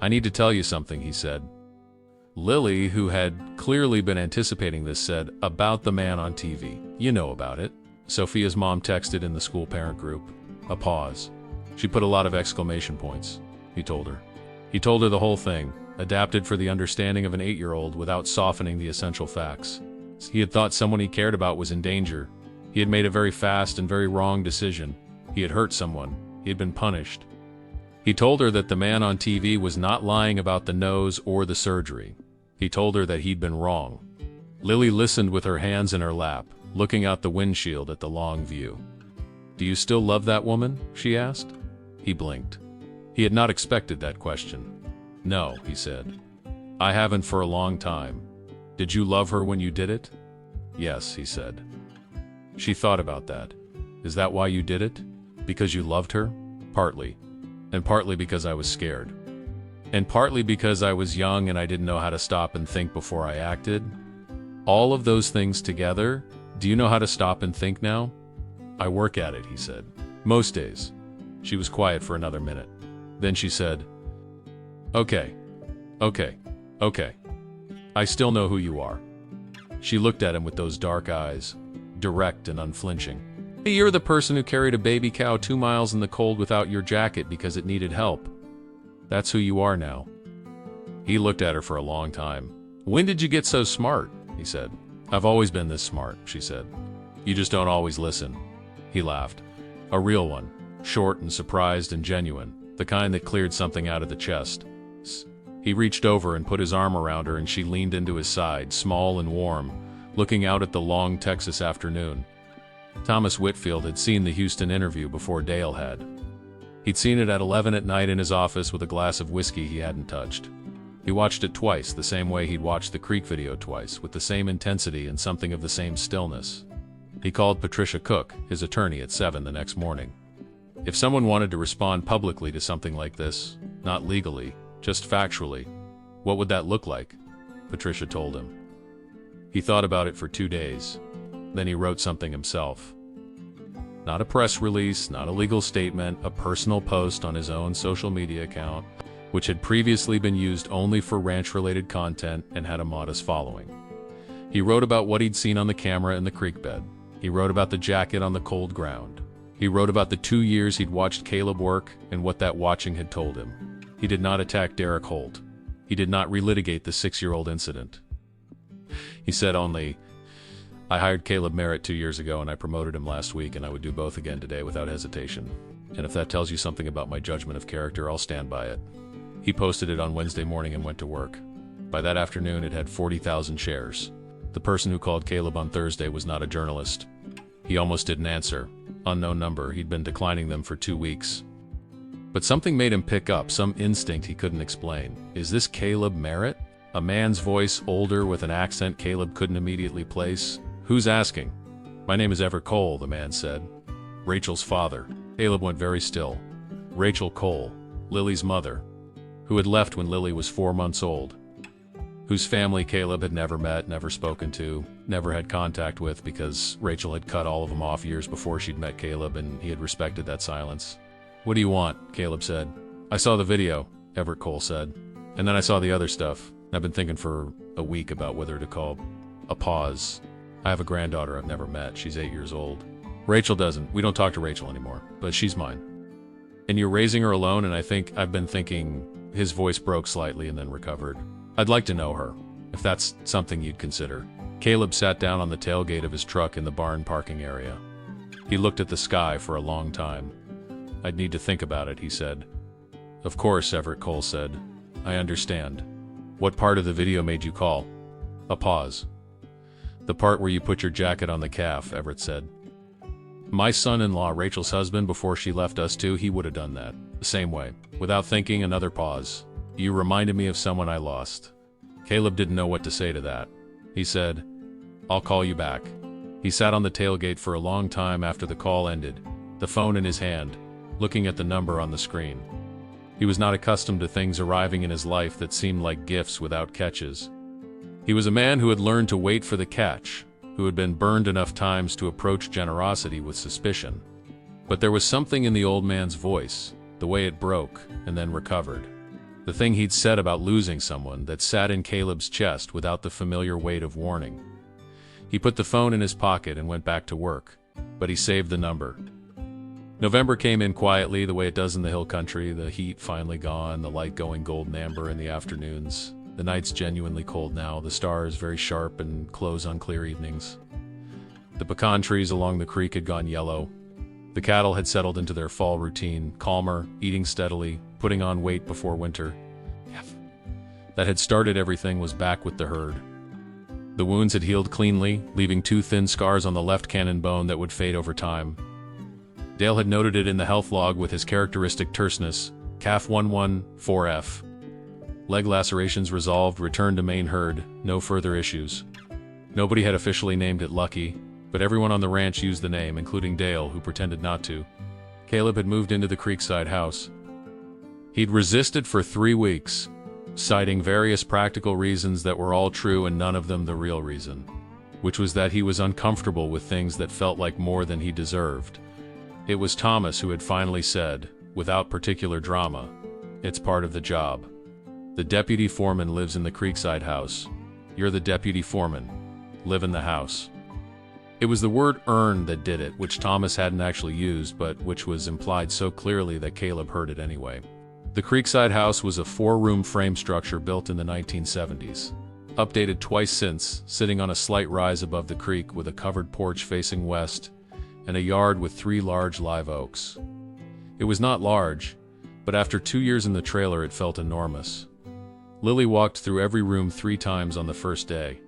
I need to tell you something, he said. Lily, who had clearly been anticipating this, said, "About the man on TV. You know about it." Sophia's mom texted in the school parent group. A pause. She put a lot of exclamation points. He told her. He told her the whole thing, adapted for the understanding of an 8-year-old without softening the essential facts. He had thought someone he cared about was in danger. He had made a very fast and very wrong decision. He had hurt someone. He had been punished. He told her that the man on TV was not lying about the nose or the surgery. He told her that he'd been wrong. Lily listened with her hands in her lap, looking out the windshield at the long view. "Do you still love that woman?" she asked. He blinked. He had not expected that question. "No," he said. "I haven't for a long time." "Did you love her when you did it?" "Yes," he said. She thought about that. "Is that why you did it? Because you loved her?" "Partly. And partly because I was scared. And partly because I was young and I didn't know how to stop and think before I acted." "All of those things together? Do you know how to stop and think now?" "I work at it," he said. "Most days." She was quiet for another minute. Then she said, Okay. I still know who you are." She looked at him with those dark eyes, direct and unflinching. "You're the person who carried a baby cow 2 miles in the cold without your jacket because it needed help. That's who you are now." He looked at her for a long time. "When did you get so smart?" he said. "I've always been this smart," she said. "You just don't always listen." He laughed. A real one, short and surprised and genuine, the kind that cleared something out of the chest. He reached over and put his arm around her, and she leaned into his side, small and warm, looking out at the long Texas afternoon. Thomas Whitfield had seen the Houston interview before Dale had. He'd seen it at 11 at night in his office with a glass of whiskey he hadn't touched. He watched it twice, the same way he'd watched the Creek video twice, with the same intensity and something of the same stillness. He called Patricia Cook, his attorney, at 7 the next morning. If someone wanted to respond publicly to something like this, not legally, just factually, what would that look like? Patricia told him. He thought about it for 2 days. Then he wrote something himself. Not a press release, not a legal statement, a personal post on his own social media account, which had previously been used only for ranch-related content and had a modest following. He wrote about what he'd seen on the camera in the creek bed. He wrote about the jacket on the cold ground. He wrote about the 2 years he'd watched Caleb work and what that watching had told him. He did not attack Derek Holt. He did not relitigate the 6-year-old incident. He said only, "I hired Caleb Merritt 2 years ago and I promoted him last week, and I would do both again today without hesitation. And if that tells you something about my judgment of character, I'll stand by it." He posted it on Wednesday morning and went to work. By that afternoon, it had 40,000 shares. The person who called Caleb on Thursday was not a journalist. He almost didn't answer. Unknown number. He'd been declining them for 2 weeks. But something made him pick up, some instinct he couldn't explain. Is this Caleb Merritt? A man's voice, older, with an accent Caleb couldn't immediately place. "Who's asking?" "My name is Everett Cole," the man said. "Rachel's father." Caleb went very still. Rachel Cole, Lily's mother, who had left when Lily was 4 months old, whose family Caleb had never met, never spoken to, never had contact with because Rachel had cut all of them off years before she'd met Caleb, and he had respected that silence. "What do you want?" Caleb said. "I saw the video," Everett Cole said. "And then I saw the other stuff. I've been thinking for a week about whether to call." A pause. "I have a granddaughter I've never met. She's 8 years old. Rachel doesn't. We don't talk to Rachel anymore, but she's mine. And you're raising her alone, and I've been thinking." His voice broke slightly and then recovered. "I'd like to know her, if that's something you'd consider." Caleb sat down on the tailgate of his truck in the barn parking area. He looked at the sky for a long time. "I'd need to think about it," he said. "Of course," Everett Cole said. "I understand. What part of the video made you call?" A pause. "The part where you put your jacket on the calf," Everett said. "My son-in-law, Rachel's husband, before she left us too, he would have done that. The same way." Without thinking, another pause. "You reminded me of someone I lost." Caleb didn't know what to say to that. He said, "I'll call you back." He sat on the tailgate for a long time after the call ended, the phone in his hand, looking at the number on the screen. He was not accustomed to things arriving in his life that seemed like gifts without catches. He was a man who had learned to wait for the catch, who had been burned enough times to approach generosity with suspicion. But there was something in the old man's voice, the way it broke and then recovered. The thing he'd said about losing someone that sat in Caleb's chest without the familiar weight of warning. He put the phone in his pocket and went back to work, but he saved the number. November came in quietly, the way it does in the hill country, the heat finally gone, the light going golden amber in the afternoons. The night's genuinely cold now, the stars very sharp and close on clear evenings. The pecan trees along the creek had gone yellow. The cattle had settled into their fall routine, calmer, eating steadily, putting on weight before winter. That had started everything was back with the herd. The wounds had healed cleanly, leaving 2 thin scars on the left cannon bone that would fade over time. Dale had noted it in the health log with his characteristic terseness, calf 114F. Leg lacerations resolved, returned to main herd, no further issues. Nobody had officially named it Lucky, but everyone on the ranch used the name, including Dale, who pretended not to. Caleb had moved into the creekside house. He'd resisted for 3 weeks, citing various practical reasons that were all true and none of them the real reason, which was that he was uncomfortable with things that felt like more than he deserved. It was Thomas who had finally said, without particular drama, "It's part of the job. The deputy foreman lives in the creekside house. You're the deputy foreman. Live in the house." It was the word earn that did it, which Thomas hadn't actually used, but which was implied so clearly that Caleb heard it anyway. The creekside house was a 4-room frame structure built in the 1970s. Updated twice since, sitting on a slight rise above the creek with a covered porch facing west, and a yard with 3 large live oaks. It was not large, but after 2 years in the trailer it felt enormous. Lily walked through every room 3 times on the first day.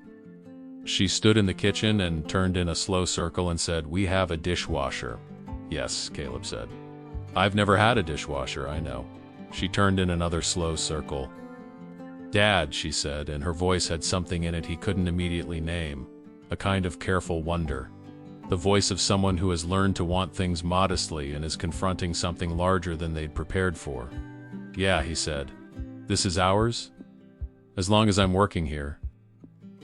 She stood in the kitchen and turned in a slow circle and said, "We have a dishwasher." "Yes," Caleb said. "I've never had a dishwasher, I know." She turned in another slow circle. "Dad," she said, and her voice had something in it he couldn't immediately name, a kind of careful wonder. The voice of someone who has learned to want things modestly and is confronting something larger than they'd prepared for. "Yeah," he said. "This is ours? As long as I'm working here."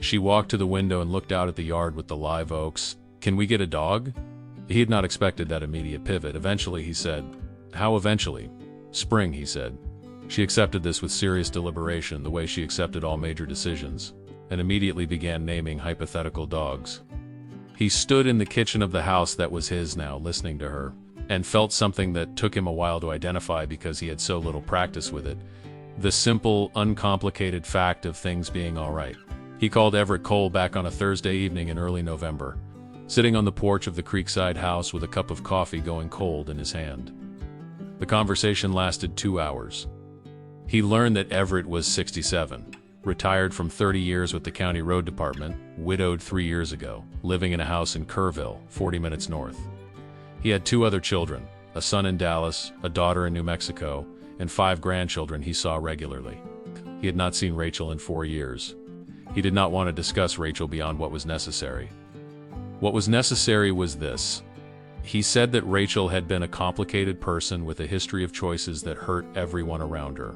She walked to the window and looked out at the yard with the live oaks. "Can we get a dog?" He had not expected that immediate pivot. Eventually, he said. "How eventually?" "Spring," he said. She accepted this with serious deliberation, the way she accepted all major decisions, and immediately began naming hypothetical dogs. He stood in the kitchen of the house that was his now, listening to her, and felt something that took him a while to identify because he had so little practice with it. The simple, uncomplicated fact of things being all right. He called Everett Cole back on a Thursday evening in early November, sitting on the porch of the creekside house with a cup of coffee going cold in his hand. The conversation lasted 2 hours. He learned that Everett was 67, retired from 30 years with the county road department, widowed 3 years ago, living in a house in Kerrville, 40 minutes north. He had 2 other children, a son in Dallas, a daughter in New Mexico, and 5 grandchildren he saw regularly. He had not seen Rachel in 4 years. He did not want to discuss Rachel beyond what was necessary. What was necessary was this. He said that Rachel had been a complicated person with a history of choices that hurt everyone around her,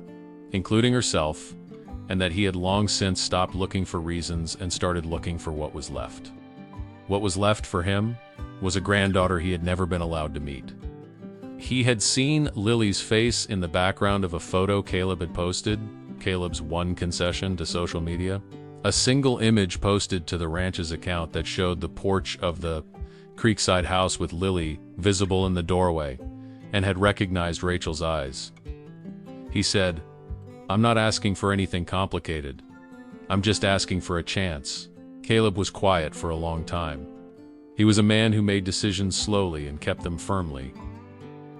including herself, and that he had long since stopped looking for reasons and started looking for what was left. What was left for him was a granddaughter he had never been allowed to meet. He had seen Lily's face in the background of a photo Caleb had posted, Caleb's one concession to social media. A single image posted to the ranch's account that showed the porch of the creekside house with Lily visible in the doorway, and had recognized Rachel's eyes. He said, "I'm not asking for anything complicated. I'm just asking for a chance." Caleb was quiet for a long time. He was a man who made decisions slowly and kept them firmly.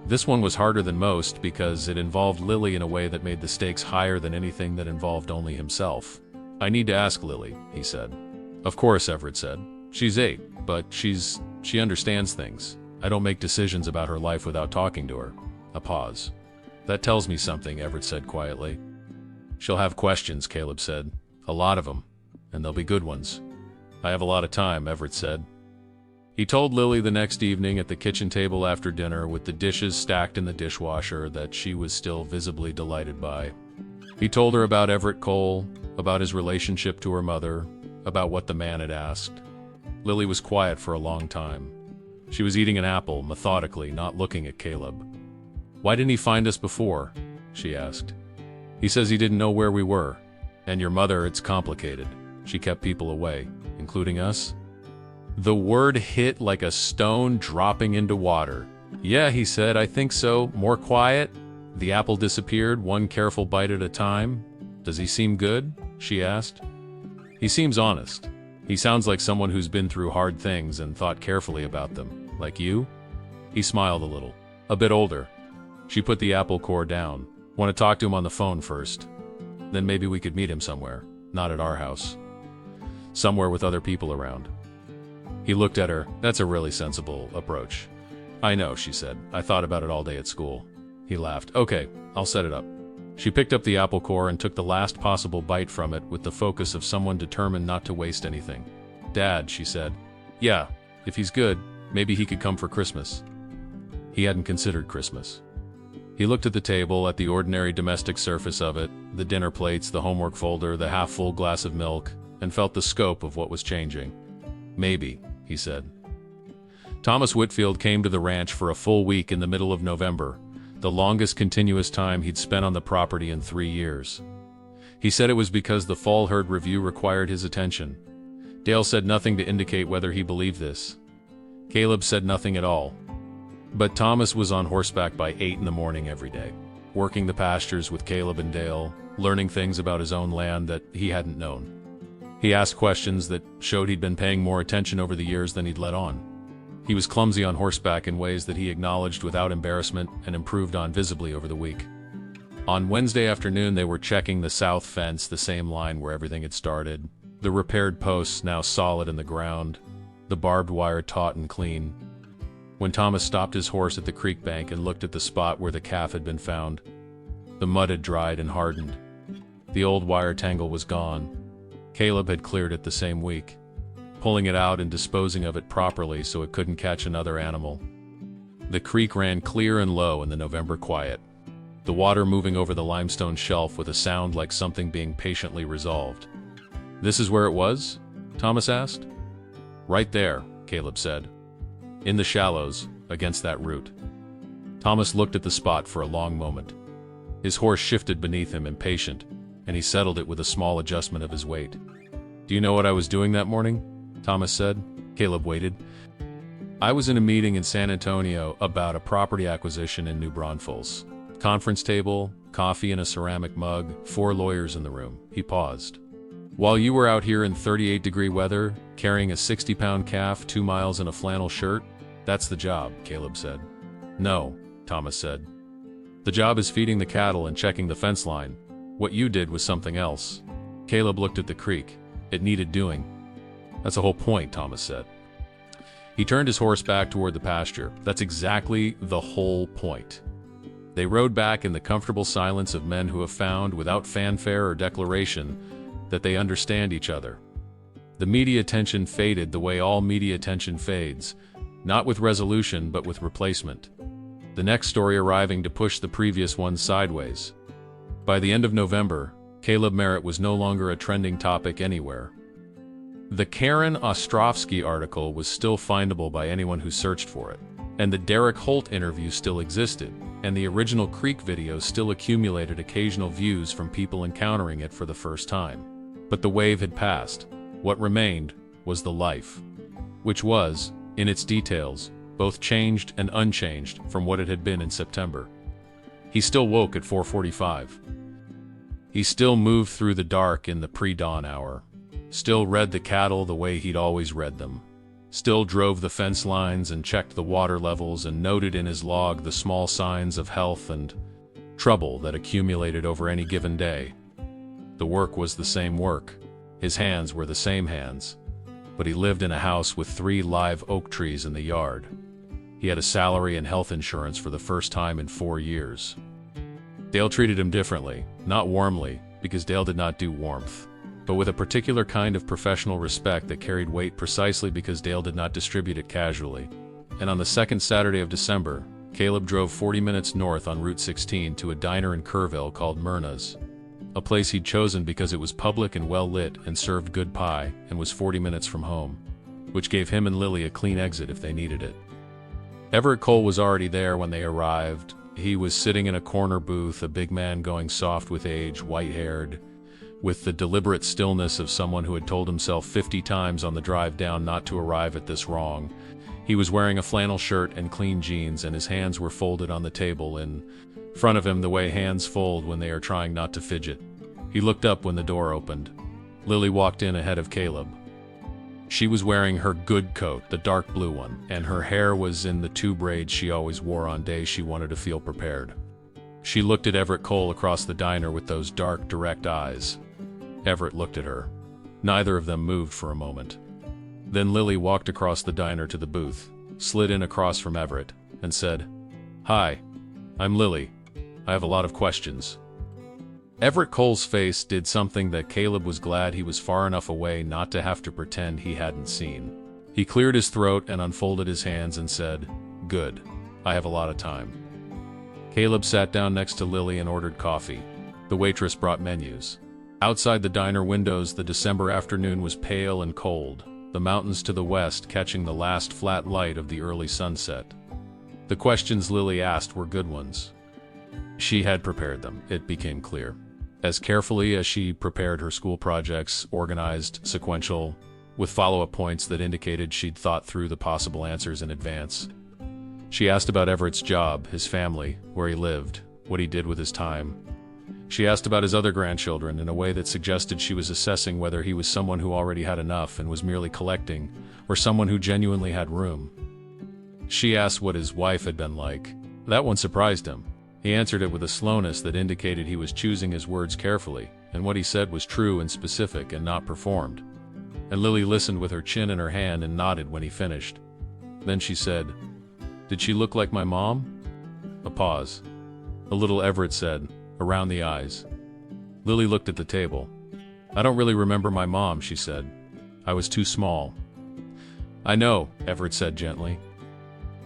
This one was harder than most because it involved Lily in a way that made the stakes higher than anything that involved only himself. "I need to ask Lily," he said. "Of course," Everett said. "She's 8, but she understands things. I don't make decisions about her life without talking to her." A pause. "That tells me something," Everett said quietly. "She'll have questions," Caleb said. "A lot of them, and they'll be good ones." "I have a lot of time," Everett said. He told Lily the next evening at the kitchen table after dinner with the dishes stacked in the dishwasher that she was still visibly delighted by. He told her about Everett Cole, about his relationship to her mother, about what the man had asked. Lily was quiet for a long time. She was eating an apple, methodically, not looking at Caleb. "Why didn't he find us before?" she asked. He says he didn't know where we were. And your mother, it's complicated. She kept people away, including us. The word hit like a stone dropping into water. Yeah, he said, I think so. More quiet? The apple disappeared, one careful bite at a time. Does he seem good? She asked. He seems honest. He sounds like someone who's been through hard things and thought carefully about them. Like you? He smiled a little. A bit older. She put the apple core down. Want to talk to him on the phone first. Then maybe we could meet him somewhere. Not at our house. Somewhere with other people around. He looked at her. That's a really sensible approach. I know, she said. I thought about it all day at school. He laughed. Okay, I'll set it up. She picked up the apple core and took the last possible bite from it with the focus of someone determined not to waste anything. Dad, she said. Yeah, if he's good, maybe he could come for Christmas. He hadn't considered Christmas. He looked at the table, at the ordinary domestic surface of it, the dinner plates, the homework folder, the half-full glass of milk, and felt the scope of what was changing. Maybe, he said. Thomas Whitfield came to the ranch for a full week in the middle of November, the longest continuous time he'd spent on the property in 3 years. He said it was because the fall herd review required his attention. Dale said nothing to indicate whether he believed this. Caleb said nothing at all. But Thomas was on horseback by 8 in the morning every day, working the pastures with Caleb and Dale, learning things about his own land that he hadn't known. He asked questions that showed he'd been paying more attention over the years than he'd let on. He was clumsy on horseback in ways that he acknowledged without embarrassment and improved on visibly over the week. On Wednesday afternoon they were checking the south fence, the same line where everything had started, the repaired posts now solid in the ground, the barbed wire taut and clean. When Thomas stopped his horse at the creek bank and looked at the spot where the calf had been found, the mud had dried and hardened. The old wire tangle was gone. Caleb had cleared it the same week, pulling it out and disposing of it properly so it couldn't catch another animal. The creek ran clear and low in the November quiet, the water moving over the limestone shelf with a sound like something being patiently resolved. This is where it was? Thomas asked. Right there, Caleb said. In the shallows, against that root. Thomas looked at the spot for a long moment. His horse shifted beneath him, impatient, and he settled it with a small adjustment of his weight. Do you know what I was doing that morning? Thomas said. Caleb waited. I was in a meeting in San Antonio about a property acquisition in New Braunfels. Conference table, coffee in a ceramic mug, 4 lawyers in the room. He paused. While you were out here in 38-degree weather, carrying a 60-pound calf 2 miles in a flannel shirt, that's the job, Caleb said. No, Thomas said. The job is feeding the cattle and checking the fence line. What you did was something else. Caleb looked at the creek. It needed doing. That's the whole point, Thomas said. He turned his horse back toward the pasture. That's exactly the whole point. They rode back in the comfortable silence of men who have found, without fanfare or declaration, that they understand each other. The media attention faded the way all media attention fades, not with resolution but with replacement. The next story arriving to push the previous one sideways. By the end of November, Caleb Merritt was no longer a trending topic anywhere. The Karen Ostrovsky article was still findable by anyone who searched for it, and the Derek Holt interview still existed, and the original Creek video still accumulated occasional views from people encountering it for the first time. But the wave had passed. What remained was the life, which was, in its details, both changed and unchanged from what it had been in September. He still woke at 4:45. He still moved through the dark in the pre-dawn hour. Still read the cattle the way he'd always read them. Still drove the fence lines and checked the water levels and noted in his log the small signs of health and trouble that accumulated over any given day. The work was the same work. His hands were the same hands. But he lived in a house with 3 live oak trees in the yard. He had a salary and health insurance for the first time in 4 years. Dale treated him differently, not warmly, because Dale did not do warmth, but with a particular kind of professional respect that carried weight precisely because Dale did not distribute it casually. And on the second Saturday of December, Caleb drove 40 minutes north on Route 16 to a diner in Kerrville called Myrna's, a place he'd chosen because it was public and well lit and served good pie and was 40 minutes from home, which gave him and Lily a clean exit if they needed it. Everett Cole was already there when they arrived, He was sitting in a corner booth, a big man going soft with age, white-haired, with the deliberate stillness of someone who had told himself 50 times on the drive down not to arrive at this wrong. He was wearing a flannel shirt and clean jeans, and his hands were folded on the table in front of him the way hands fold when they are trying not to fidget. He looked up when the door opened. Lily walked in ahead of Caleb. She was wearing her good coat, the dark blue one, and her hair was in the 2 braids she always wore on days she wanted to feel prepared. She looked at Everett Cole across the diner with those dark, direct eyes. Everett looked at her. Neither of them moved for a moment. Then Lily walked across the diner to the booth, slid in across from Everett, and said, "Hi, I'm Lily. I have a lot of questions." Everett Cole's face did something that Caleb was glad he was far enough away not to have to pretend he hadn't seen. He cleared his throat and unfolded his hands and said, "Good. I have a lot of time." Caleb sat down next to Lily and ordered coffee. The waitress brought menus. Outside the diner windows, the December afternoon was pale and cold, the mountains to the west catching the last flat light of the early sunset. The questions Lily asked were good ones. She had prepared them, it became clear. As carefully as she prepared her school projects, organized, sequential, with follow-up points that indicated she'd thought through the possible answers in advance. She asked about Everett's job, his family, where he lived, what he did with his time. She asked about his other grandchildren in a way that suggested she was assessing whether he was someone who already had enough and was merely collecting, or someone who genuinely had room. She asked what his wife had been like. That one surprised him. He answered it with a slowness that indicated he was choosing his words carefully, and what he said was true and specific and not performed. And Lily listened with her chin in her hand and nodded when he finished. Then she said, "Did she look like my mom?" A pause. A little, Everett said, around the eyes. Lily looked at the table. "I don't really remember my mom," she said. "I was too small." "I know," Everett said gently.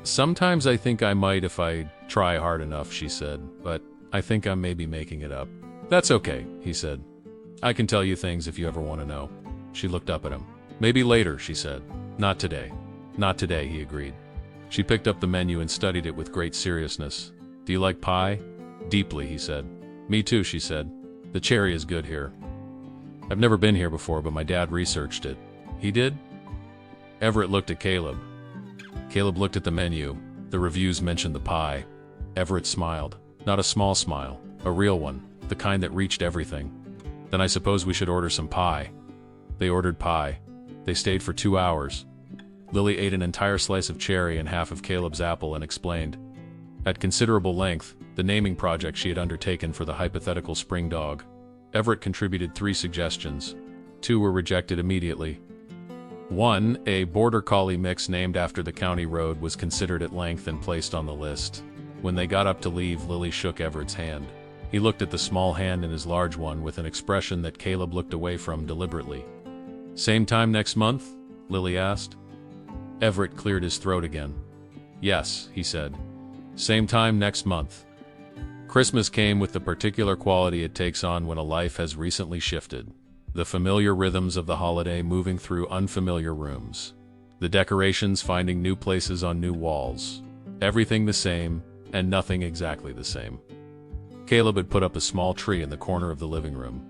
"Sometimes I think I might if I try hard enough," she said, "but I think I'm maybe making it up." "That's okay," he said. "I can tell you things if you ever want to know." She looked up at him. "Maybe later," she said. "Not today." "Not today," he agreed. She picked up the menu and studied it with great seriousness. "Do you like pie?" "Deeply," he said. "Me too," she said. "The cherry is good here. I've never been here before, but my dad researched it." "He did?" Everett looked at Caleb. Caleb looked at the menu. The reviews mentioned the pie. Everett smiled. Not a small smile, a real one, the kind that reached everything. "Then I suppose we should order some pie." They ordered pie. They stayed for 2 hours. Lily ate an entire slice of cherry and half of Caleb's apple and explained, at considerable length, the naming project she had undertaken for the hypothetical spring dog. Everett contributed 3 suggestions. 2 were rejected immediately. 1, a border collie mix named after the county road, was considered at length and placed on the list. When they got up to leave, Lily shook Everett's hand. He looked at the small hand in his large one with an expression that Caleb looked away from deliberately. "Same time next month?" Lily asked. Everett cleared his throat again. "Yes," he said. "Same time next month." Christmas came with the particular quality it takes on when a life has recently shifted. The familiar rhythms of the holiday moving through unfamiliar rooms. The decorations finding new places on new walls. Everything the same, and nothing exactly the same. Caleb had put up a small tree in the corner of the living room.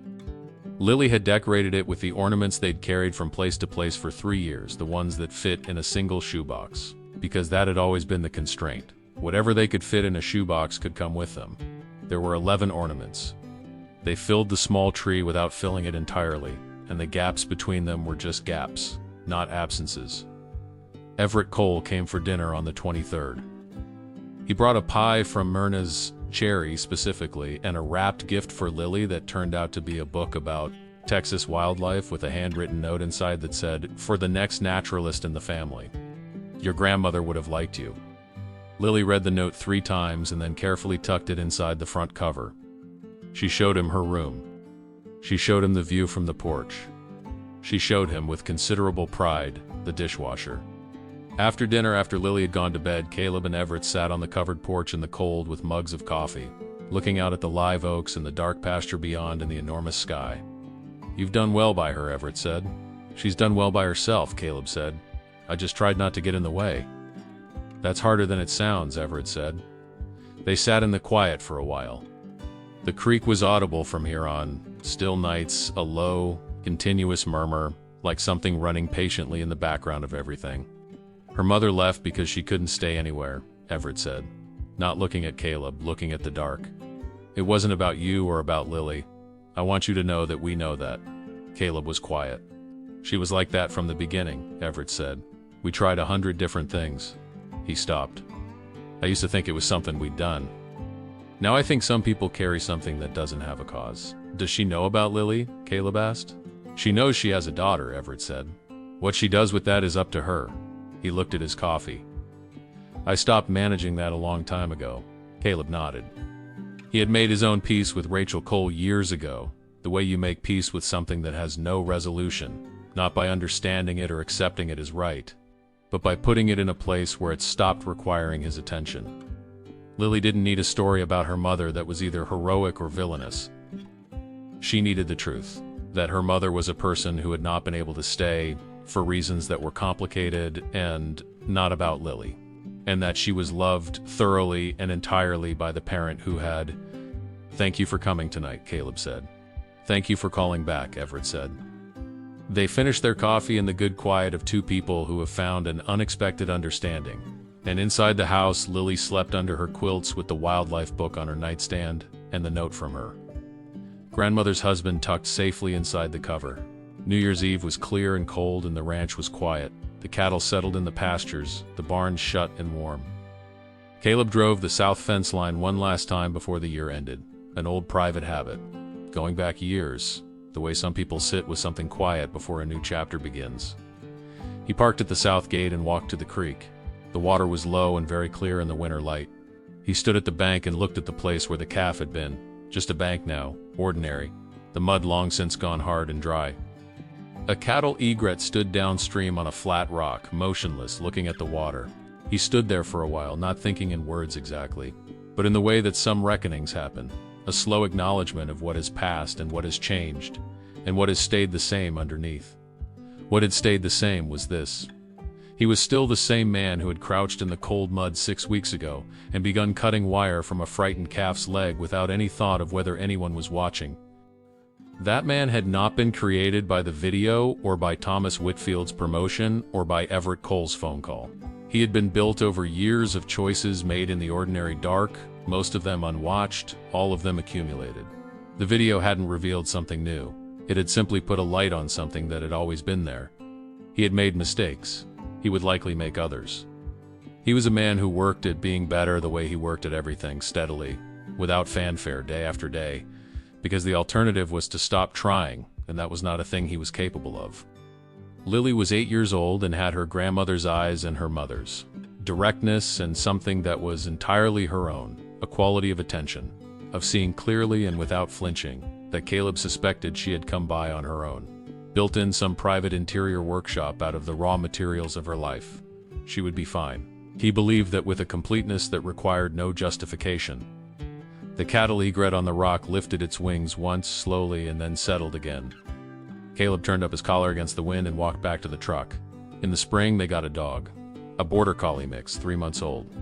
Lily had decorated it with the ornaments they'd carried from place to place for 3 years, the ones that fit in a single shoebox, because that had always been the constraint. Whatever they could fit in a shoebox could come with them. There were 11 ornaments. They filled the small tree without filling it entirely, and the gaps between them were just gaps, not absences. Everett Cole came for dinner on the 23rd. He brought a pie from Myrna's Cherry specifically, and a wrapped gift for Lily that turned out to be a book about Texas wildlife with a handwritten note inside that said, "For the next naturalist in the family. Your grandmother would have liked you." Lily read the note 3 times and then carefully tucked it inside the front cover. She showed him her room. She showed him the view from the porch. She showed him, with considerable pride, the dishwasher. After dinner, after Lily had gone to bed, Caleb and Everett sat on the covered porch in the cold with mugs of coffee, looking out at the live oaks and the dark pasture beyond and the enormous sky. "You've done well by her," Everett said. "She's done well by herself," Caleb said. "I just tried not to get in the way." "That's harder than it sounds," Everett said. They sat in the quiet for a while. The creek was audible from here on, still nights, a low, continuous murmur, like something running patiently in the background of everything. Her mother left because she couldn't stay anywhere, Everett said, not looking at Caleb, looking at the dark. It wasn't about you or about Lily. I want you to know that we know that. Caleb was quiet. She was like that from the beginning, Everett said. We tried 100 different things. He stopped. I used to think it was something we'd done. Now I think some people carry something that doesn't have a cause. Does she know about Lily? Caleb asked. She knows she has a daughter, Everett said. What she does with that is up to her. He looked at his coffee. I stopped managing that a long time ago. Caleb nodded. He had made his own peace with Rachel Cole years ago, the way you make peace with something that has no resolution, not by understanding it or accepting it as right, but by putting it in a place where it stopped requiring his attention. Lily didn't need a story about her mother that was either heroic or villainous. She needed the truth, that her mother was a person who had not been able to stay for reasons that were complicated and not about Lily, and that she was loved thoroughly and entirely by the parent who had. Thank you for coming tonight, Caleb said. Thank you for calling back, Everett said. They finished their coffee in the good quiet of two people who have found an unexpected understanding. And inside the house, Lily slept under her quilts with the wildlife book on her nightstand and the note from her grandmother's husband tucked safely inside the cover. New Year's Eve was clear and cold and the ranch was quiet. The cattle settled in the pastures, the barns shut and warm. Caleb drove the south fence line one last time before the year ended, an old private habit. Going back years, the way some people sit with something quiet before a new chapter begins. He parked at the south gate and walked to the creek. The water was low and very clear in the winter light. He stood at the bank and looked at the place where the calf had been. Just a bank now, ordinary, the mud long since gone hard and dry. A cattle egret stood downstream on a flat rock, motionless, looking at the water. He stood there for a while, not thinking in words exactly, but in the way that some reckonings happen, a slow acknowledgement of what has passed and what has changed, and what has stayed the same underneath. What had stayed the same was this. He was still the same man who had crouched in the cold mud 6 weeks ago and begun cutting wire from a frightened calf's leg without any thought of whether anyone was watching. That man had not been created by the video or by Thomas Whitfield's promotion or by Everett Cole's phone call. He had been built over years of choices made in the ordinary dark, most of them unwatched, all of them accumulated. The video hadn't revealed something new. It had simply put a light on something that had always been there. He had made mistakes. He would likely make others. He was a man who worked at being better the way he worked at everything, steadily, without fanfare, day after day, because the alternative was to stop trying, and that was not a thing he was capable of. Lily was 8 years old and had her grandmother's eyes and her mother's. Directness and something that was entirely her own, a quality of attention, of seeing clearly and without flinching, that Caleb suspected she had come by on her own. Built in some private interior workshop out of the raw materials of her life. She would be fine. He believed that with a completeness that required no justification. The cattle egret on the rock lifted its wings once slowly and then settled again. Caleb turned up his collar against the wind and walked back to the truck. In the spring, they got a dog. A border collie mix, 3 months old.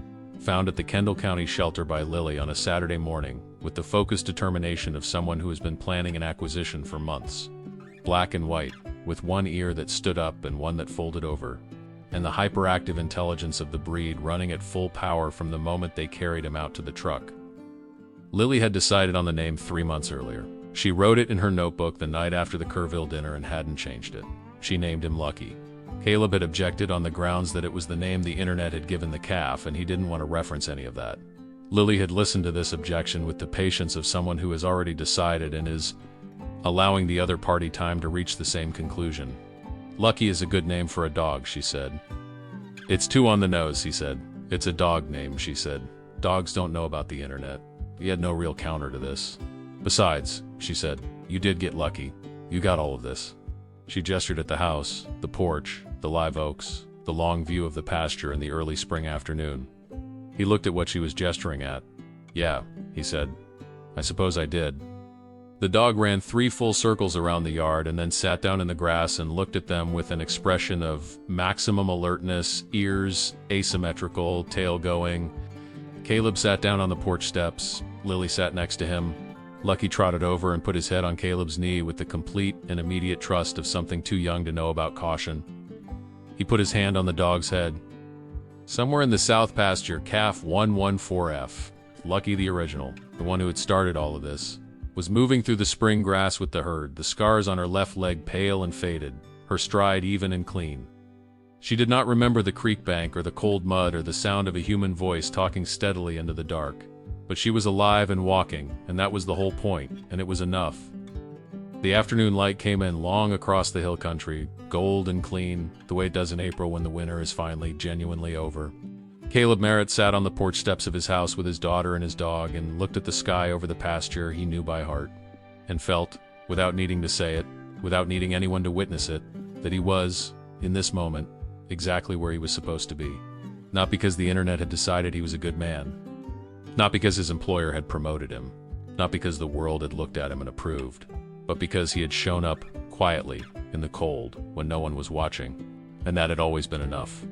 Found at the Kendall County shelter by Lily on a Saturday morning, with the focused determination of someone who has been planning an acquisition for months. Black and white, with one ear that stood up and one that folded over, and the hyperactive intelligence of the breed running at full power from the moment they carried him out to the truck. Lily had decided on the name 3 months earlier. She wrote it in her notebook the night after the Kerrville dinner and hadn't changed it. She named him Lucky. Caleb had objected on the grounds that it was the name the internet had given the calf, and he didn't want to reference any of that. Lily had listened to this objection with the patience of someone who has already decided and is allowing the other party time to reach the same conclusion. Lucky is a good name for a dog, she said. It's too on the nose, he said. It's a dog name, she said. Dogs don't know about the internet. He had no real counter to this. Besides, she said, you did get lucky. You got all of this. She gestured at the house, the porch, the live oaks, the long view of the pasture in the early spring afternoon. He looked at what she was gesturing at. Yeah, he said. I suppose I did. The dog ran 3 full circles around the yard and then sat down in the grass and looked at them with an expression of maximum alertness, ears asymmetrical, tail going. Caleb sat down on the porch steps. Lily sat next to him. Lucky trotted over and put his head on Caleb's knee with the complete and immediate trust of something too young to know about caution. He put his hand on the dog's head. Somewhere in the south pasture, calf 114F, Lucky the original, the one who had started all of this, was moving through the spring grass with the herd, the scars on her left leg pale and faded, her stride even and clean. She did not remember the creek bank or the cold mud or the sound of a human voice talking steadily into the dark. But she was alive and walking, and that was the whole point, and it was enough. The afternoon light came in long across the hill country, gold and clean, the way it does in April when the winter is finally genuinely over. Caleb Merritt sat on the porch steps of his house with his daughter and his dog and looked at the sky over the pasture he knew by heart, and felt, without needing to say it, without needing anyone to witness it, that he was, in this moment, exactly where he was supposed to be. Not because the internet had decided he was a good man. Not because his employer had promoted him. Not because the world had looked at him and approved. But because he had shown up quietly, in the cold, when no one was watching. And that had always been enough.